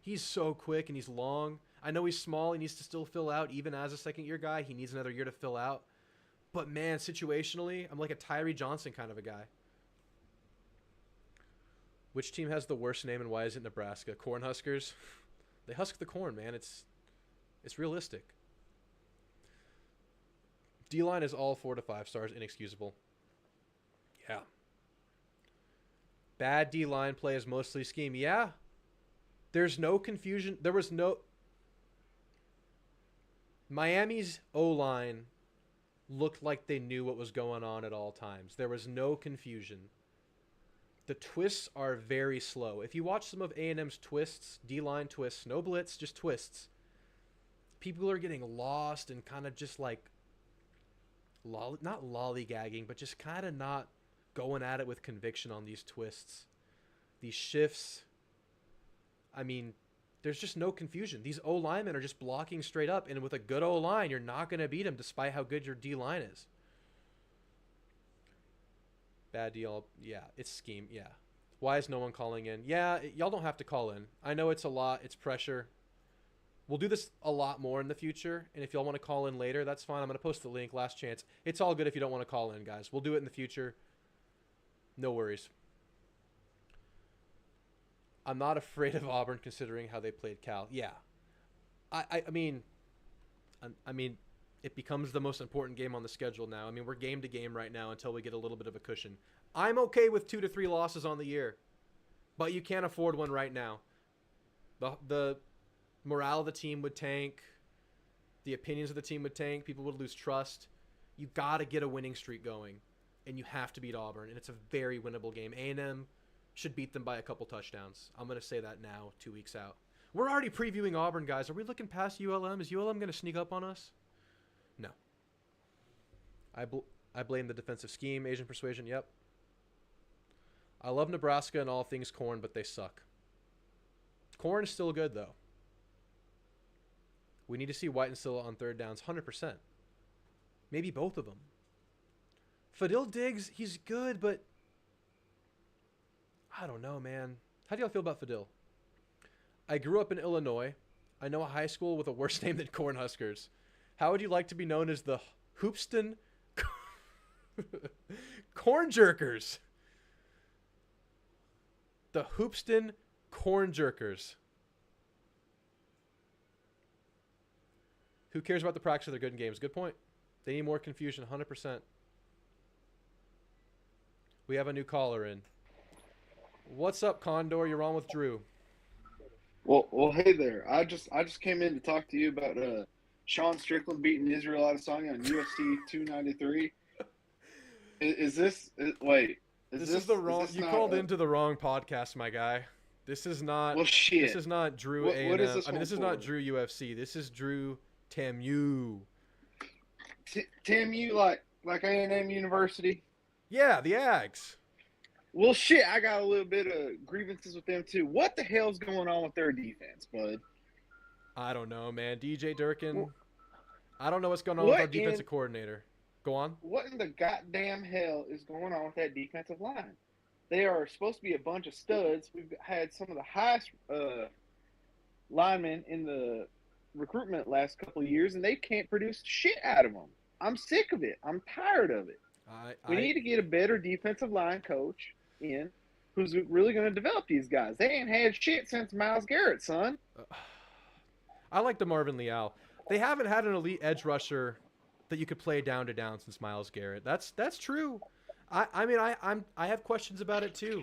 He's so quick and he's long. I know he's small. He needs to still fill out. Even as a second-year guy, he needs another year to fill out. But, man, situationally, I'm like a Tyree Johnson kind of a guy. Which team has the worst name and why is it Nebraska? Cornhuskers. They husk the corn, man. It's realistic. D-line is all 4 to 5 stars, inexcusable. Yeah. Bad D-line play is mostly scheme. Yeah. There's no confusion. There was no... Miami's O-line looked like they knew what was going on at all times. There was no confusion. The twists are very slow. If you watch some of A&M's twists, D-line twists, no blitz, just twists, people are getting lost and kind of just like, not lollygagging, but just kind of not going at it with conviction on these twists. These shifts, I mean, there's just no confusion. These O-linemen are just blocking straight up, and with a good O-line, you're not going to beat them despite how good your D-line is. Bad deal. Yeah, it's scheme. Yeah. Why is no one calling in? Yeah, y'all don't have to call in. I know it's a lot. It's pressure. We'll do this a lot more in the future, and if y'all want to call in later, that's fine. I'm going to post the link, last chance. It's all good if you don't want to call in, guys. We'll do it in the future. No worries. I'm not afraid of Auburn considering how they played Cal. Yeah. I mean, it becomes the most important game on the schedule now. I mean, we're game to game right now until we get a little bit of a cushion. I'm okay with 2 to 3 losses on the year, but you can't afford one right now. The morale of the team would tank. The opinions of the team would tank. People would lose trust. You got to get a winning streak going, and you have to beat Auburn, and it's a very winnable game. A&M should beat them by a couple touchdowns. I'm going to say that now, 2 weeks out. We're already previewing Auburn, guys. Are we looking past ULM? Is ULM going to sneak up on us? No. I blame the defensive scheme. Asian persuasion, yep. I love Nebraska and all things corn, but they suck. Corn is still good, though. We need to see White and Silla on third downs, 100%. Maybe both of them. Fadil Diggs, he's good, but I don't know, man. How do y'all feel about Fadil? I grew up in Illinois. I know a high school with a worse name than Cornhuskers. How would you like to be known as the Hoopston Corn Jerkers? The Hoopston Corn Jerkers. Who cares about the practice of their good in games? Good point. They need more confusion, 100%. We have a new caller in. What's up, Condor? You're on with Drew. Well, hey there. I just came in to talk to you about Sean Strickland beating Israel Adesanya on UFC 293. Is this the wrong? You called into the wrong podcast, my guy. This is not. Well, shit. This is not Drew. What is this? I mean, this is not Drew UFC. This is Drewtamu. Tamu, like A&M University. Yeah, the Ags. Well, shit, I got a little bit of grievances with them, too. What the hell's going on with their defense, bud? I don't know, man. DJ Durkin. I don't know what's going on with our defensive coordinator. Go on. What in the goddamn hell is going on with that defensive line? They are supposed to be a bunch of studs. We've had some of the highest linemen in the recruitment last couple of years, and they can't produce shit out of them. I'm sick of it. I'm tired of it. We need to get a better defensive line coach in who's really going to develop these guys. They ain't had shit since Myles Garrett, son. I like the Marvin Leal. They haven't had an elite edge rusher that you could play down to down since Myles Garrett. That's true. I have questions about it too.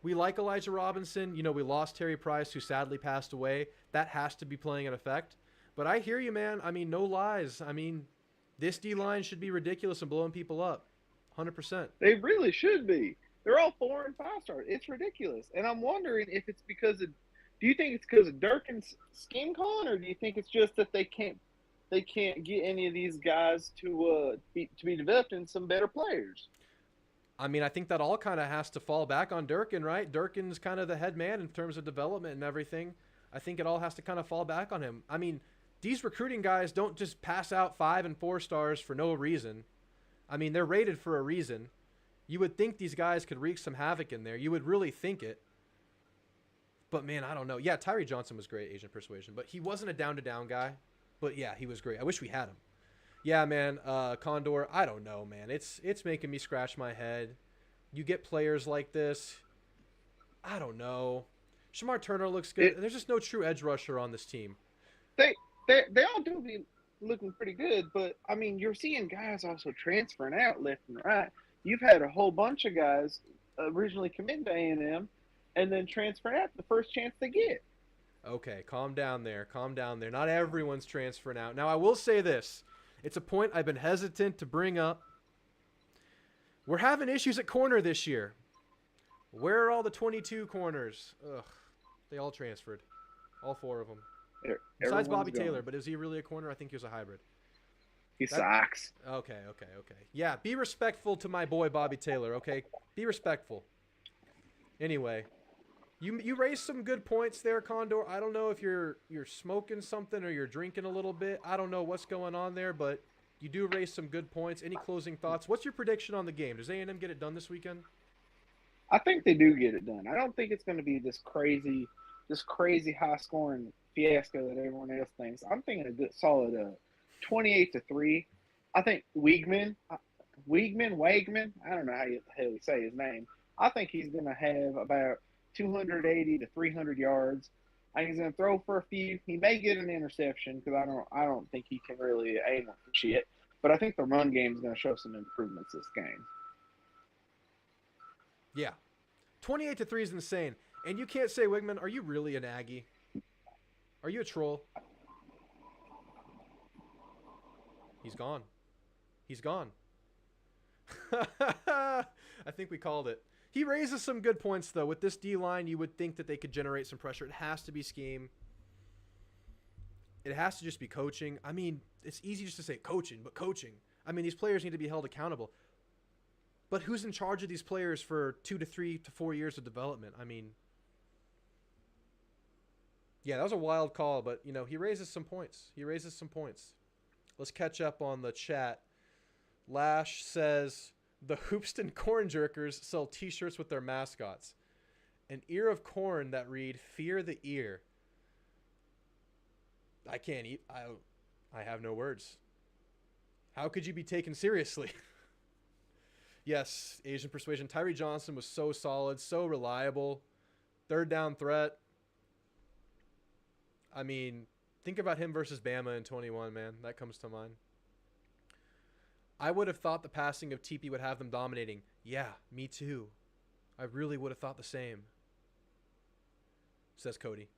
We like Elijah Robinson. You know, we lost Terry Price, who sadly passed away. That has to be playing an effect. But I hear you, man. I mean, no lies. I mean, this D-line should be ridiculous and blowing people up. 100%. They really should be. They're all 4 and 5 stars. It's ridiculous. And I'm wondering if it's because of – do you think it's because of Durkin's scheme calling, or do you think it's just that they can't get any of these guys to be developed in some better players? I mean, I think that all kind of has to fall back on Durkin, right? Durkin's kind of the head man in terms of development and everything. I think it all has to kind of fall back on him. I mean, these recruiting guys don't just pass out 5 and 4 stars for no reason. I mean, they're rated for a reason. You would think these guys could wreak some havoc in there. You would really think it. But, man, I don't know. Yeah, Tyree Johnson was great, Asian persuasion. But he wasn't a down-to-down guy. But, yeah, he was great. I wish we had him. Yeah, man, Condor, I don't know, man. It's making me scratch my head. You get players like this. I don't know. Shamar Turner looks good. There's just no true edge rusher on this team. They all do be looking pretty good, but I mean, you're seeing guys also transferring out left and right. You've had a whole bunch of guys originally commit to A&M and then transfer out the first chance they get. Okay, calm down there. Calm down there. Not everyone's transferring out. Now, I will say this. It's a point I've been hesitant to bring up. We're having issues at corner this year. Where are all the 22 corners? Ugh, they all transferred. All 4 of them. Besides Bobby Taylor, but is he really a corner? I think he was a hybrid. He sucks. Okay. Yeah, be respectful to my boy Bobby Taylor, okay? Be respectful. Anyway, you raised some good points there, Condor. I don't know if you're smoking something or you're drinking a little bit. I don't know what's going on there, but you do raise some good points. Any closing thoughts? What's your prediction on the game? Does A&M get it done this weekend? I think they do get it done. I don't think it's going to be this crazy high-scoring fiasco that everyone else thinks. I'm thinking a good solid 28-3. I think Wegman, I don't know how the hell you say his name. I think he's going to have about 280 to 300 yards. I think he's going to throw for a few. He may get an interception because I don't think he can really aim for shit. But I think the run game is going to show some improvements this game. Yeah. 28-3 is insane. And you can't say, Wigman, are you really an Aggie? Are you a troll? He's gone. I think we called it. He raises some good points, though. With this D-line, you would think that they could generate some pressure. It has to be scheme. It has to just be coaching. I mean, it's easy just to say coaching, but coaching. I mean, these players need to be held accountable. But who's in charge of these players for 2 to 3 to 4 years of development? I mean, yeah, that was a wild call, but, he raises some points. Let's catch up on the chat. Lash says, the Hoopston Corn Jerkers sell T-shirts with their mascots. An ear of corn that read, fear the ear. I can't eat. I have no words. How could you be taken seriously? Yes, Asian Persuasion. Tyree Johnson was so solid, so reliable. Third down threat. I mean, think about him versus Bama in 21, man. That comes to mind. I would have thought the passing of TP would have them dominating. Yeah, me too. I really would have thought the same. Says Cody.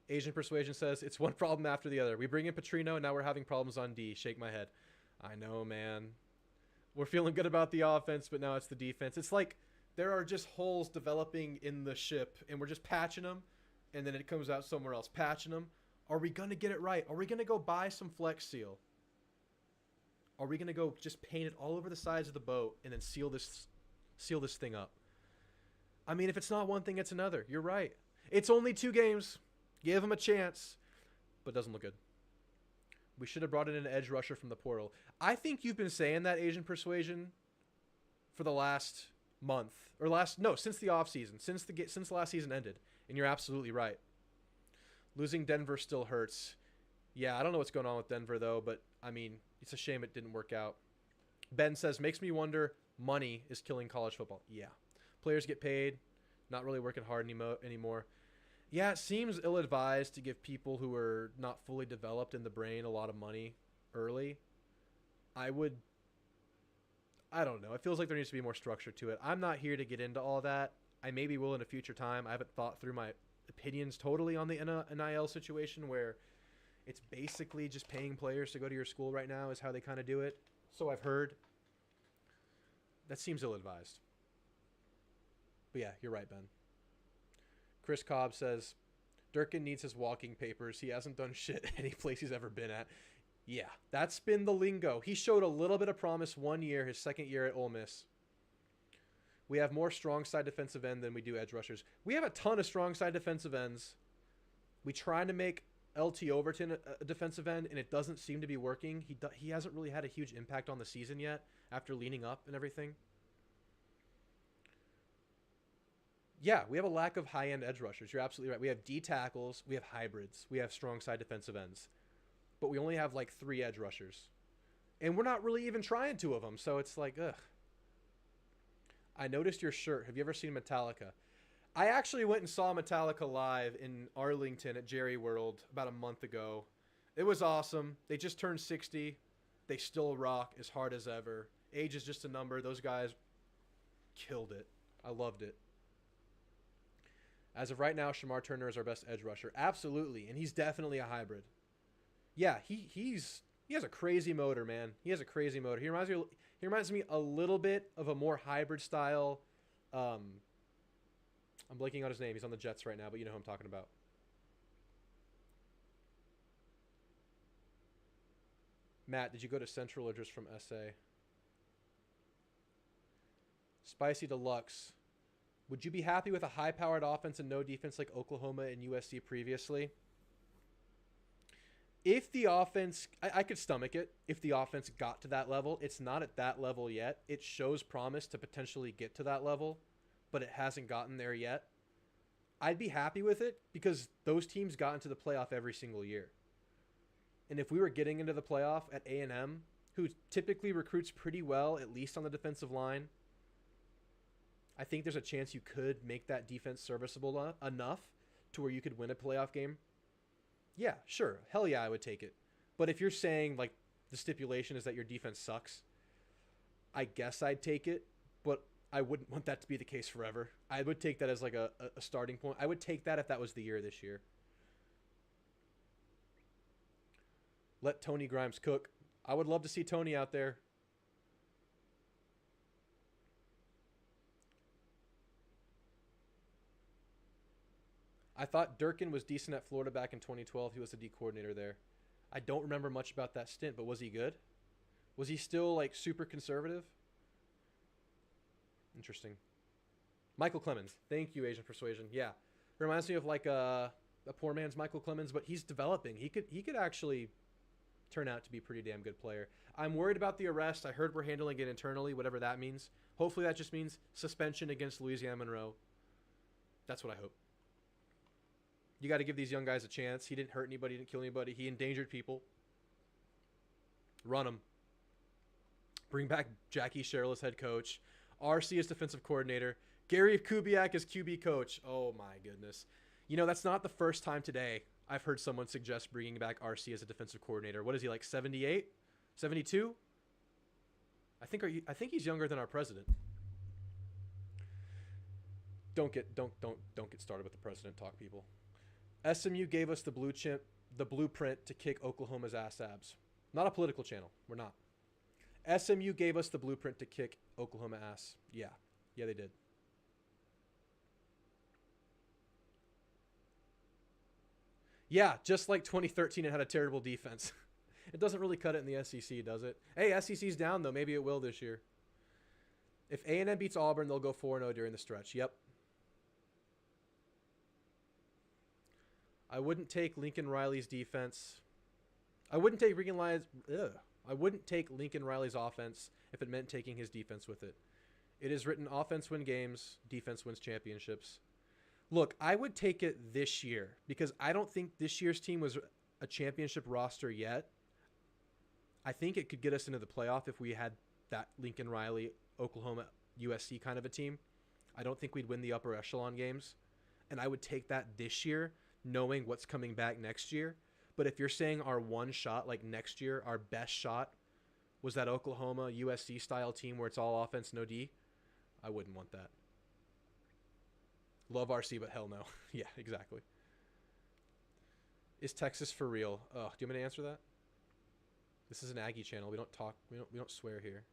Asian Persuasion says, it's one problem after the other. We bring in Petrino, and now we're having problems on D. Shake my head. I know, man. We're feeling good about the offense, but now it's the defense. It's like there are just holes developing in the ship, and we're just patching them, and then it comes out somewhere else. Patching them. Are we going to get it right? Are we going to go buy some Flex Seal? Are we going to go just paint it all over the sides of the boat and then seal this thing up? I mean, if it's not one thing, it's another. You're right. It's only 2 games. Give them a chance. But it doesn't look good. We should have brought in an edge rusher from the portal. I think you've been saying that, Asian Persuasion, for the last month. Since the offseason. Since the last season ended. And you're absolutely right. Losing Denver still hurts. Yeah, I don't know what's going on with Denver, though. But, I mean, it's a shame it didn't work out. Ben says, makes me wonder, money is killing college football. Yeah. Players get paid. Not really working hard anymore. Yeah, it seems ill-advised to give people who are not fully developed in the brain a lot of money early. I don't know. It feels like there needs to be more structure to it. I'm not here to get into all that. I maybe will in a future time. I haven't thought through my opinions totally on the NIL situation, where it's basically just paying players to go to your school right now is how they kind of do it. So I've heard. That seems ill-advised. But yeah, you're right, Ben. Chris Cobb says, Durkin needs his walking papers. He hasn't done shit any place he's ever been at. Yeah, that's been the lingo. He showed a little bit of promise one year, his second year at Ole Miss. We have more strong side defensive end than we do edge rushers. We have a ton of strong side defensive ends. We tried to make LT Overton a defensive end, and it doesn't seem to be working. He hasn't really had a huge impact on the season yet after leaning up and everything. Yeah, we have a lack of high-end edge rushers. You're absolutely right. We have D tackles. We have hybrids. We have strong side defensive ends. But we only have like 3 edge rushers. And we're not really even trying 2 of them. So it's like, ugh. I noticed your shirt. Have you ever seen Metallica? I actually went and saw Metallica live in Arlington at Jerry World about a month ago. It was awesome. They just turned 60. They still rock as hard as ever. Age is just a number. Those guys killed it. I loved it. As of right now, Shamar Turner is our best edge rusher. Absolutely, and he's definitely a hybrid. Yeah, he has a crazy motor, man. He has a crazy motor. He reminds me a little bit of a more hybrid style. I'm blanking on his name. He's on the Jets right now, but you know who I'm talking about. Matt, did you go to Central or just from SA? Spicy Deluxe. Would you be happy with a high-powered offense and no defense like Oklahoma and USC previously? If the offense... I could stomach it if the offense got to that level. It's not at that level yet. It shows promise to potentially get to that level, but it hasn't gotten there yet. I'd be happy with it because those teams got into the playoff every single year. And if we were getting into the playoff at A&M, who typically recruits pretty well, at least on the defensive line, I think there's a chance you could make that defense serviceable enough to where you could win a playoff game. Yeah, sure. Hell yeah, I would take it. But if you're saying, like, the stipulation is that your defense sucks, I guess I'd take it, but I wouldn't want that to be the case forever. I would take that as, like, a starting point. I would take that if that was the year this year. Let Tony Grimes cook. I would love to see Tony out there. I thought Durkin was decent at Florida back in 2012. He was the D coordinator there. I don't remember much about that stint, but was he good? Was he still, like, super conservative? Interesting. Michael Clemens. Thank you, Asian Persuasion. Yeah. Reminds me of, like, a poor man's Michael Clemens, but he's developing. He could actually turn out to be a pretty damn good player. I'm worried about the arrest. I heard we're handling it internally, whatever that means. Hopefully that just means suspension against Louisiana Monroe. That's what I hope. You got to give these young guys a chance. He didn't hurt anybody, didn't kill anybody. He endangered people. Run him. Bring back Jackie Sherrill as head coach. RC as defensive coordinator. Gary Kubiak as QB coach. Oh, my goodness. You know, that's not the first time today I've heard someone suggest bringing back RC as a defensive coordinator. What is he, like 78? 72? I think he's younger than our president. Don't get started with the president talk, people. SMU gave us the blueprint to kick Oklahoma's ass abs. Not a political channel. We're not. SMU gave us the blueprint to kick Oklahoma ass. Yeah. Yeah, they did. Yeah, just like 2013, it had a terrible defense. It doesn't really cut it in the SEC, does it? Hey, SEC's down, though. Maybe it will this year. If A&M beats Auburn, they'll go 4-0 during the stretch. Yep. I wouldn't take Lincoln Riley's defense. I wouldn't take Lincoln Riley's offense if it meant taking his defense with it. It is written offense wins games, defense wins championships. Look, I would take it this year because I don't think this year's team was a championship roster yet. I think it could get us into the playoff if we had that Lincoln Riley, Oklahoma, USC kind of a team. I don't think we'd win the upper echelon games. And I would take that this year, knowing what's coming back next year. But if you're saying our one shot, like next year, our best shot was that Oklahoma USC style team where it's all offense, no D, I wouldn't want that. Love RC, but hell no. Yeah, exactly. Is Texas for real? Oh, do you want me to answer that? This is an Aggie channel. We don't talk. We don't swear here.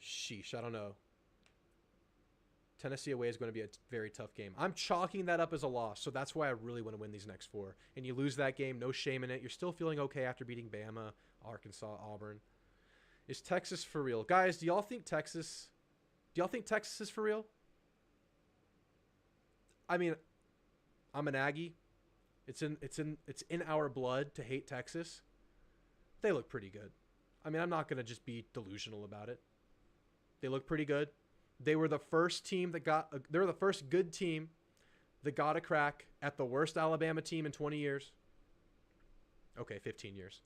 Sheesh, I don't know. Tennessee away is going to be a very tough game. I'm chalking that up as a loss, so that's why I really want to win these next four. And you lose that game, no shame in it. You're still feeling okay after beating Bama, Arkansas, Auburn. Is Texas for real? Guys, do y'all think Texas is for real? I mean, I'm an Aggie. It's in our blood to hate Texas. They look pretty good. I mean, I'm not going to just be delusional about it. They look pretty good. They were the first team they were the first good team that got a crack at the worst Alabama team in 20 years. Okay, 15 years.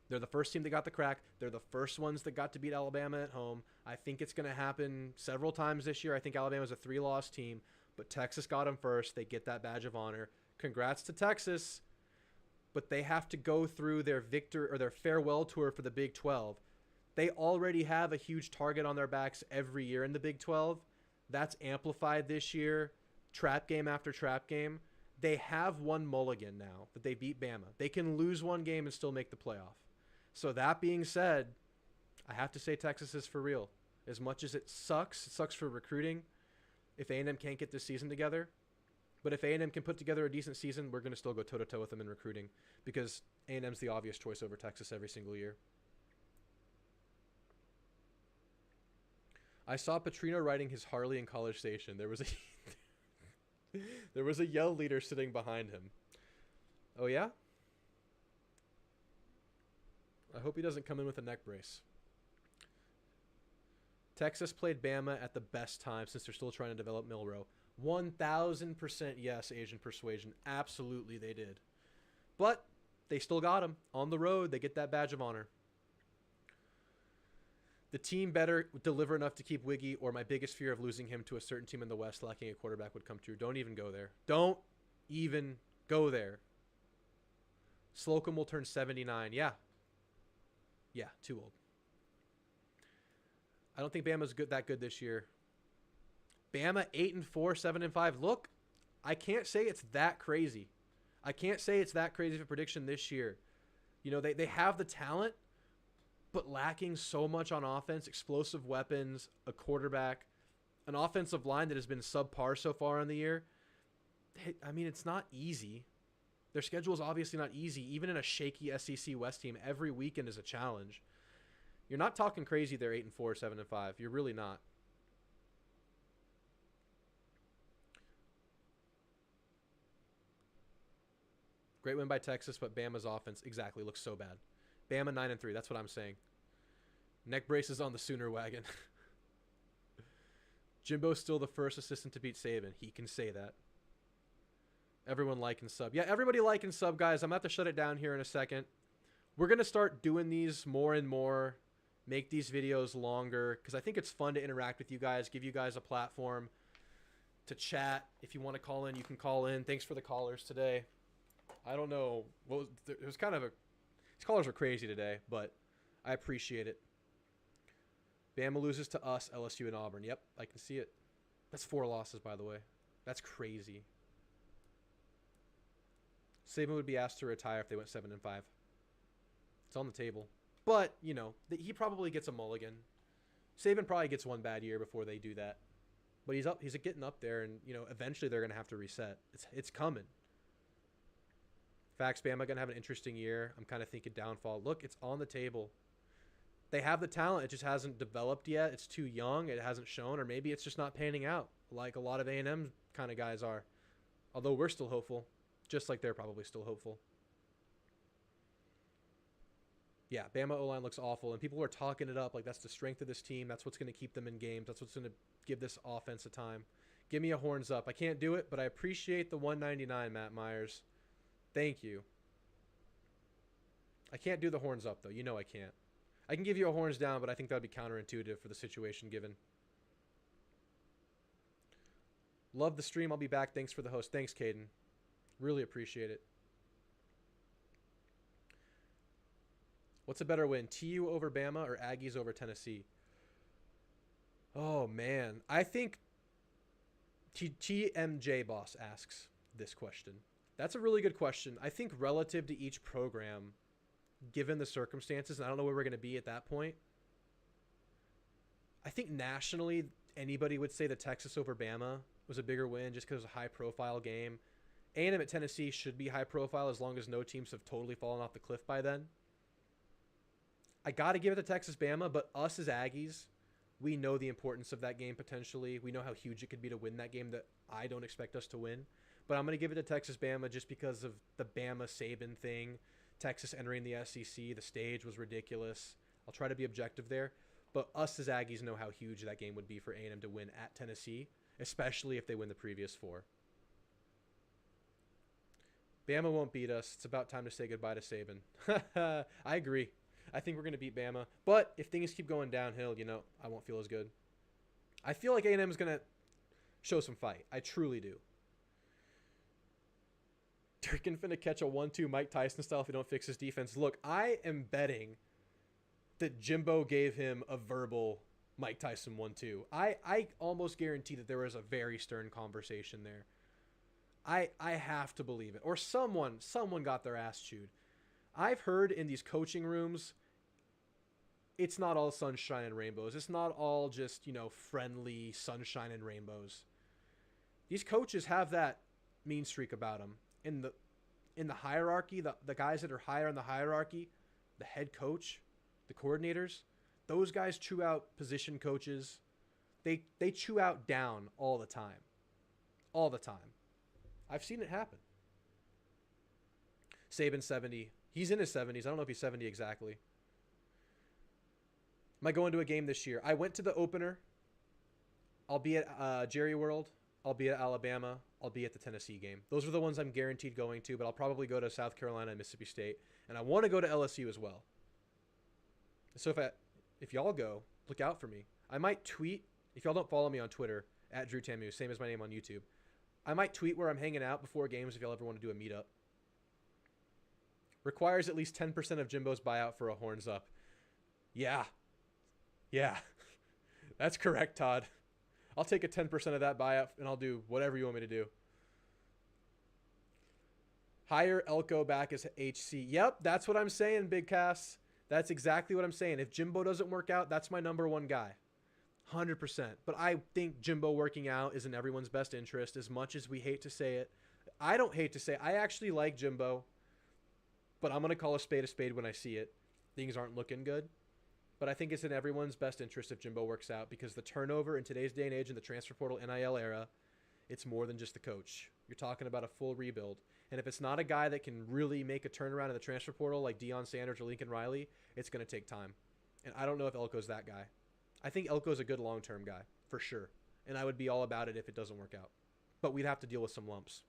They're the first team that got the crack. They're the first ones that got to beat Alabama at home. I think it's going to happen several times this year. I think Alabama's a 3-loss team, but Texas got them first. They get that badge of honor. Congrats to Texas, but they have to go through their their farewell tour for the Big 12. They already have a huge target on their backs every year in the Big 12. That's amplified this year, trap game after trap game. They have one mulligan now that they beat Bama. They can lose one game and still make the playoff. So that being said, I have to say Texas is for real. As much as it sucks for recruiting if A&M can't get this season together. But if A&M can put together a decent season, we're going to still go toe-to-toe with them in recruiting because A&M's the obvious choice over Texas every single year. I saw Petrino riding his Harley in College Station. There was a Yell leader sitting behind him. Oh, yeah? I hope he doesn't come in with a neck brace. Texas played Bama at the best time since they're still trying to develop Milroe. 1,000% yes, Asian persuasion. Absolutely they did. But they still got him. On the road, they get that badge of honor. The team better deliver enough to keep Wiggy, or my biggest fear of losing him to a certain team in the West lacking a quarterback would come true. Don't even go there. Don't even go there. Slocum will turn 79. Yeah. Yeah, too old. I don't think Bama's that good this year. Bama 8-4, 7-5. Look, I can't say it's that crazy. I can't say it's that crazy of a prediction this year. You know, they have the talent, but lacking so much on offense, explosive weapons, a quarterback, an offensive line that has been subpar so far in the year. I mean, it's not easy. Their schedule is obviously not easy. Even in a shaky SEC West team, every weekend is a challenge. You're not talking crazy there, 8-4, 7-5. You're really not. Great win by Texas, but Bama's offense exactly looks so bad. Bama 9-3. That's what I'm saying. Neck braces on the Sooner wagon. Jimbo's still the first assistant to beat Saban. He can say that. Everyone like and sub. Yeah, everybody like and sub, guys. I'm going to have to shut it down here in a second. We're going to start doing these more and more. Make these videos longer because I think it's fun to interact with you guys, give you guys a platform to chat. If you want to call in, you can call in. Thanks for the callers today. I don't know. Well, it was kind of these callers were crazy today, but I appreciate it. Bama loses to us, LSU, and Auburn. Yep, I can see it. That's 4 losses, by the way. That's crazy. Saban would be asked to retire if they went 7-5. It's on the table. But, you know, he probably gets a mulligan. Saban probably gets one bad year before they do that. But he's getting up there, and, you know, eventually they're going to have to reset. It's coming. Facts, Bama going to have an interesting year. I'm kind of thinking downfall. Look, it's on the table. They have the talent. It just hasn't developed yet. It's too young. It hasn't shown, or maybe it's just not panning out like a lot of A&M kind of guys are. Although we're still hopeful, just like they're probably still hopeful. Yeah, Bama O-line looks awful, and people are talking it up like that's the strength of this team. That's what's going to keep them in games. That's what's going to give this offense a time. Give me a horns up. I can't do it, but I appreciate the 199, Matt Myers. Thank you. I can't do the horns up, though. You know I can't. I can give you a horns down, but I think that would be counterintuitive for the situation given. Love the stream. I'll be back. Thanks for the host. Thanks, Caden. Really appreciate it. What's a better win, TU over Bama or Aggies over Tennessee? Oh, man. I think TMJ Boss asks this question. That's a really good question. I think relative to each program, given the circumstances, and I don't know where we're going to be at that point, I think nationally anybody would say the Texas over Bama was a bigger win just because it was a high-profile game. A&M at Tennessee should be high-profile as long as no teams have totally fallen off the cliff by then. I got to give it to Texas-Bama, but us as Aggies, we know the importance of that game potentially. We know how huge it could be to win that game that I don't expect us to win. But I'm going to give it to Texas-Bama just because of the Bama-Saban thing. Texas entering the SEC, the stage was ridiculous. I'll try to be objective there. But us as Aggies know how huge that game would be for A&M to win at Tennessee, especially if they win the previous 4. Bama won't beat us. It's about time to say goodbye to Saban. I agree. I think we're going to beat Bama. But if things keep going downhill, I won't feel as good. I feel like A&M is going to show some fight. I truly do. Durkin finna catch a 1-2 Mike Tyson style if he don't fix his defense. Look, I am betting that Jimbo gave him a verbal Mike Tyson 1-2. I almost guarantee that there was a very stern conversation there. I have to believe it. Or someone got their ass chewed. I've heard in these coaching rooms, it's not all sunshine and rainbows. It's not all just, friendly sunshine and rainbows. These coaches have that mean streak about them. In the hierarchy, the guys that are higher in the hierarchy, the head coach, the coordinators, those guys chew out position coaches. They chew out down all the time. All the time. I've seen it happen. Saban 70. He's in his 70s. I don't know if he's 70 exactly. Am I going to a game this year? I went to the opener. I'll be at Jerry World. I'll be at Alabama. I'll be at the Tennessee game. Those are the ones I'm guaranteed going to, but I'll probably go to South Carolina and Mississippi State. And I want to go to LSU as well. So if y'all go, look out for me. I might tweet. If y'all don't follow me on Twitter, at Drewtamu, same as my name on YouTube, I might tweet where I'm hanging out before games if y'all ever want to do a meetup. Requires at least 10% of Jimbo's buyout for a horns up. Yeah. That's correct, Todd. I'll take a 10% of that buyout and I'll do whatever you want me to do. Hire Elko back as HC. Yep, that's what I'm saying, Big Cass. That's exactly what I'm saying. If Jimbo doesn't work out, that's my number one guy. 100%. But I think Jimbo working out is in everyone's best interest, as much as we hate to say it. I don't hate to say it. I actually like Jimbo, but I'm going to call a spade when I see it. Things aren't looking good. But I think it's in everyone's best interest if Jimbo works out, because the turnover in today's day and age in the transfer portal NIL era, it's more than just the coach. You're talking about a full rebuild. And if it's not a guy that can really make a turnaround in the transfer portal like Deion Sanders or Lincoln Riley, it's going to take time. And I don't know if Elko's that guy. I think Elko's a good long-term guy, for sure. And I would be all about it if it doesn't work out. But we'd have to deal with some lumps.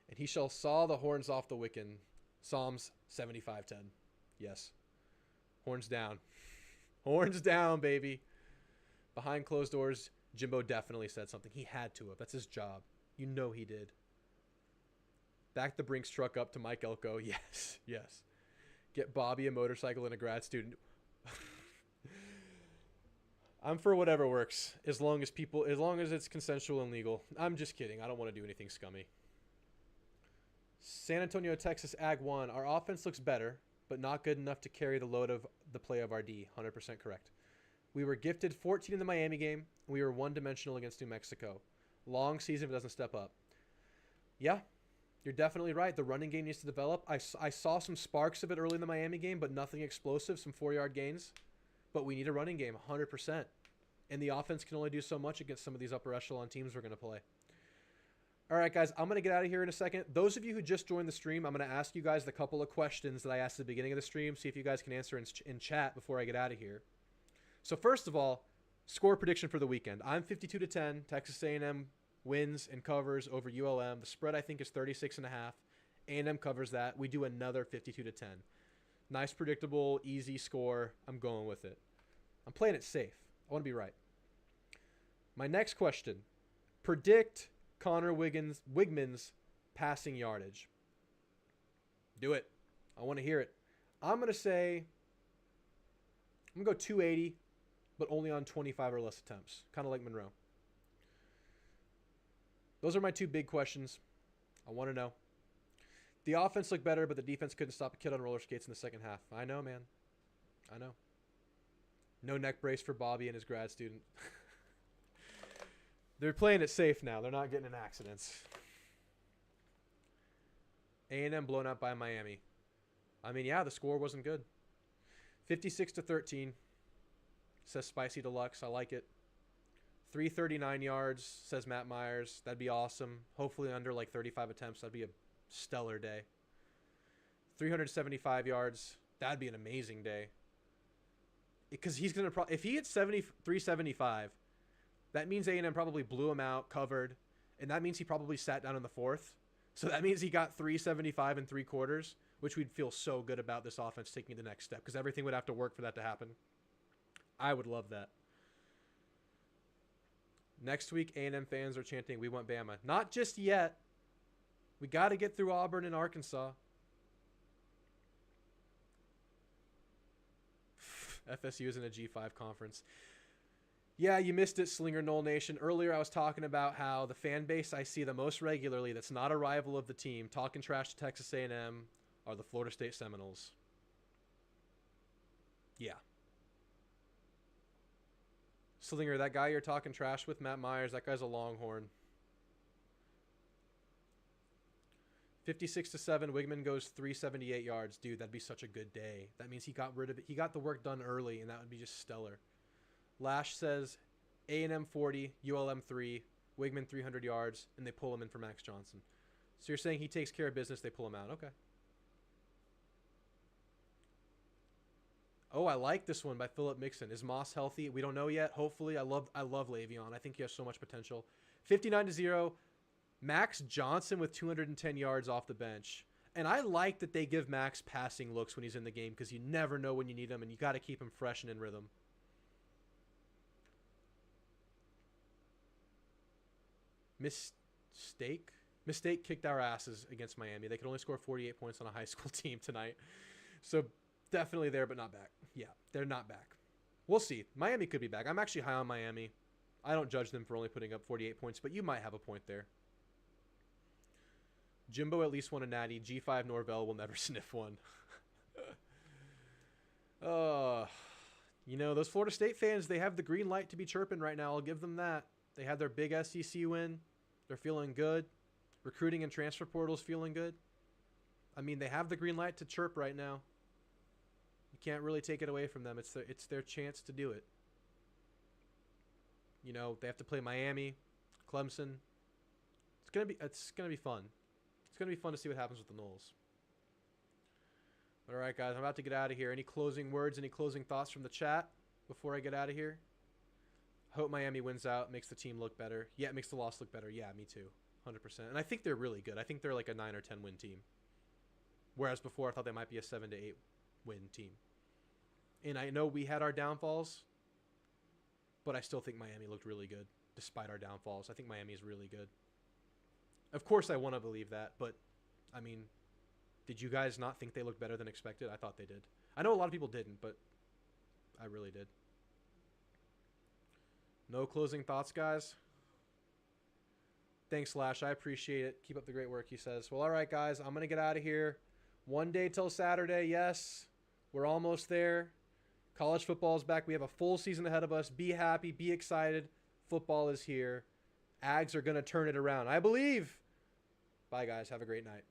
And he shall saw the horns off the wicken. Psalms 75:10. Yes. Horns down. Horns down, baby. Behind closed doors, Jimbo definitely said something. He had to have. That's his job. You know he did. Back the Brinks truck up to Mike Elko. Yes. Get Bobby a motorcycle and a grad student. I'm for whatever works, as long as it's consensual and legal. I'm just kidding. I don't want to do anything scummy. San Antonio, Texas, Ag 1. Our offense looks better, but not good enough to carry the load of the play of our D. 100% correct. We were gifted 14 in the Miami game. And we were one-dimensional against New Mexico. Long season if it doesn't step up. Yeah, you're definitely right. The running game needs to develop. I saw some sparks of it early in the Miami game, but nothing explosive, some 4-yard gains. But we need a running game, 100%. And the offense can only do so much against some of these upper echelon teams we're going to play. All right, guys, I'm going to get out of here in a second. Those of you who just joined the stream, I'm going to ask you guys the couple of questions that I asked at the beginning of the stream. See if you guys can answer in chat before I get out of here. So first of all, score prediction for the weekend. I'm 52-10. Texas A&M wins and covers over ULM. The spread, I think, is 36.5. A&M covers that. We do another 52-10. Nice, predictable, easy score. I'm going with it. I'm playing it safe. I want to be right. My next question. Predict Connor Wigman's passing yardage. Do it. I want to hear it. I'm going to go 280, but only on 25 or less attempts. Kind of like Monroe. Those are my two big questions. I want to know. The offense looked better, but the defense couldn't stop a kid on roller skates in the second half. I know, man. I know. No neck brace for Bobby and his grad student. They're playing it safe now. They're not getting in accidents. A&M blown out by Miami. I mean, yeah, the score wasn't good. 56-13. Says Spicy Deluxe. I like it. 339 yards, says Matt Myers. That'd be awesome. Hopefully under like 35 attempts. That'd be a stellar day. 375 yards. That'd be an amazing day. Because he's going to if he hits 375, that means A&M probably blew him out, covered, and that means he probably sat down in the fourth. So that means he got 375 in 3 quarters, which we'd feel so good about this offense taking the next step because everything would have to work for that to happen. I would love that. Next week, A&M fans are chanting, "We want Bama." Not just yet. We got to get through Auburn and Arkansas. FSU is in a G5 conference. Yeah, you missed it, Slinger Knoll Nation. Earlier I was talking about how the fan base I see the most regularly that's not a rival of the team talking trash to Texas A&M are the Florida State Seminoles. Yeah. Slinger, that guy you're talking trash with, Matt Myers, that guy's a Longhorn. 56-7, Wigman goes 378 yards. Dude, that'd be such a good day. That means he got rid of it. He got the work done early, and that would be just stellar. Lash says A&M 40, ULM 3, Wigman 300 yards, and they pull him in for Max Johnson. So you're saying he takes care of business, they pull him out. Okay. Oh, I like this one by Philip Mixon. Is Moss healthy? We don't know yet. Hopefully. I love Le'Veon. I think he has so much potential. 59-0. Max Johnson with 210 yards off the bench. And I like that they give Max passing looks when he's in the game because you never know when you need him, and you got to keep him fresh and in rhythm. Mistake kicked our asses against Miami. They could only score 48 points on a high school team tonight. So definitely there, but not back. Yeah, they're not back. We'll see. Miami could be back. I'm actually high on Miami. I don't judge them for only putting up 48 points, but you might have a point there. Jimbo at least won a natty. G5 Norvell will never sniff one. You know, those Florida State fans, they have the green light to be chirping right now. I'll give them that. They had their big SEC win. They're feeling good. Recruiting and transfer portals feeling good. I mean, they have the green light to chirp right now. You can't really take it away from them. It's their chance to do it. You know, they have to play Miami, Clemson. It's gonna be fun. It's gonna be fun to see what happens with the Noles. All right, guys, I'm about to get out of here. Any closing words? Any closing thoughts from the chat before I get out of here? Hope Miami wins out, makes the team look better. Yeah, it makes the loss look better. Yeah, me too, 100%. And I think they're really good. I think they're like a 9 or 10 win team. Whereas before, I thought they might be a 7 to 8 win team. And I know we had our downfalls, but I still think Miami looked really good despite our downfalls. I think Miami is really good. Of course, I want to believe that, but I mean, did you guys not think they looked better than expected? I thought they did. I know a lot of people didn't, but I really did. No closing thoughts, guys? Thanks, Lash. I appreciate it. Keep up the great work, he says. Well, all right, guys. I'm going to get out of here. One day till Saturday. Yes, we're almost there. College football is back. We have a full season ahead of us. Be happy. Be excited. Football is here. Ags are going to turn it around. I believe. Bye, guys. Have a great night.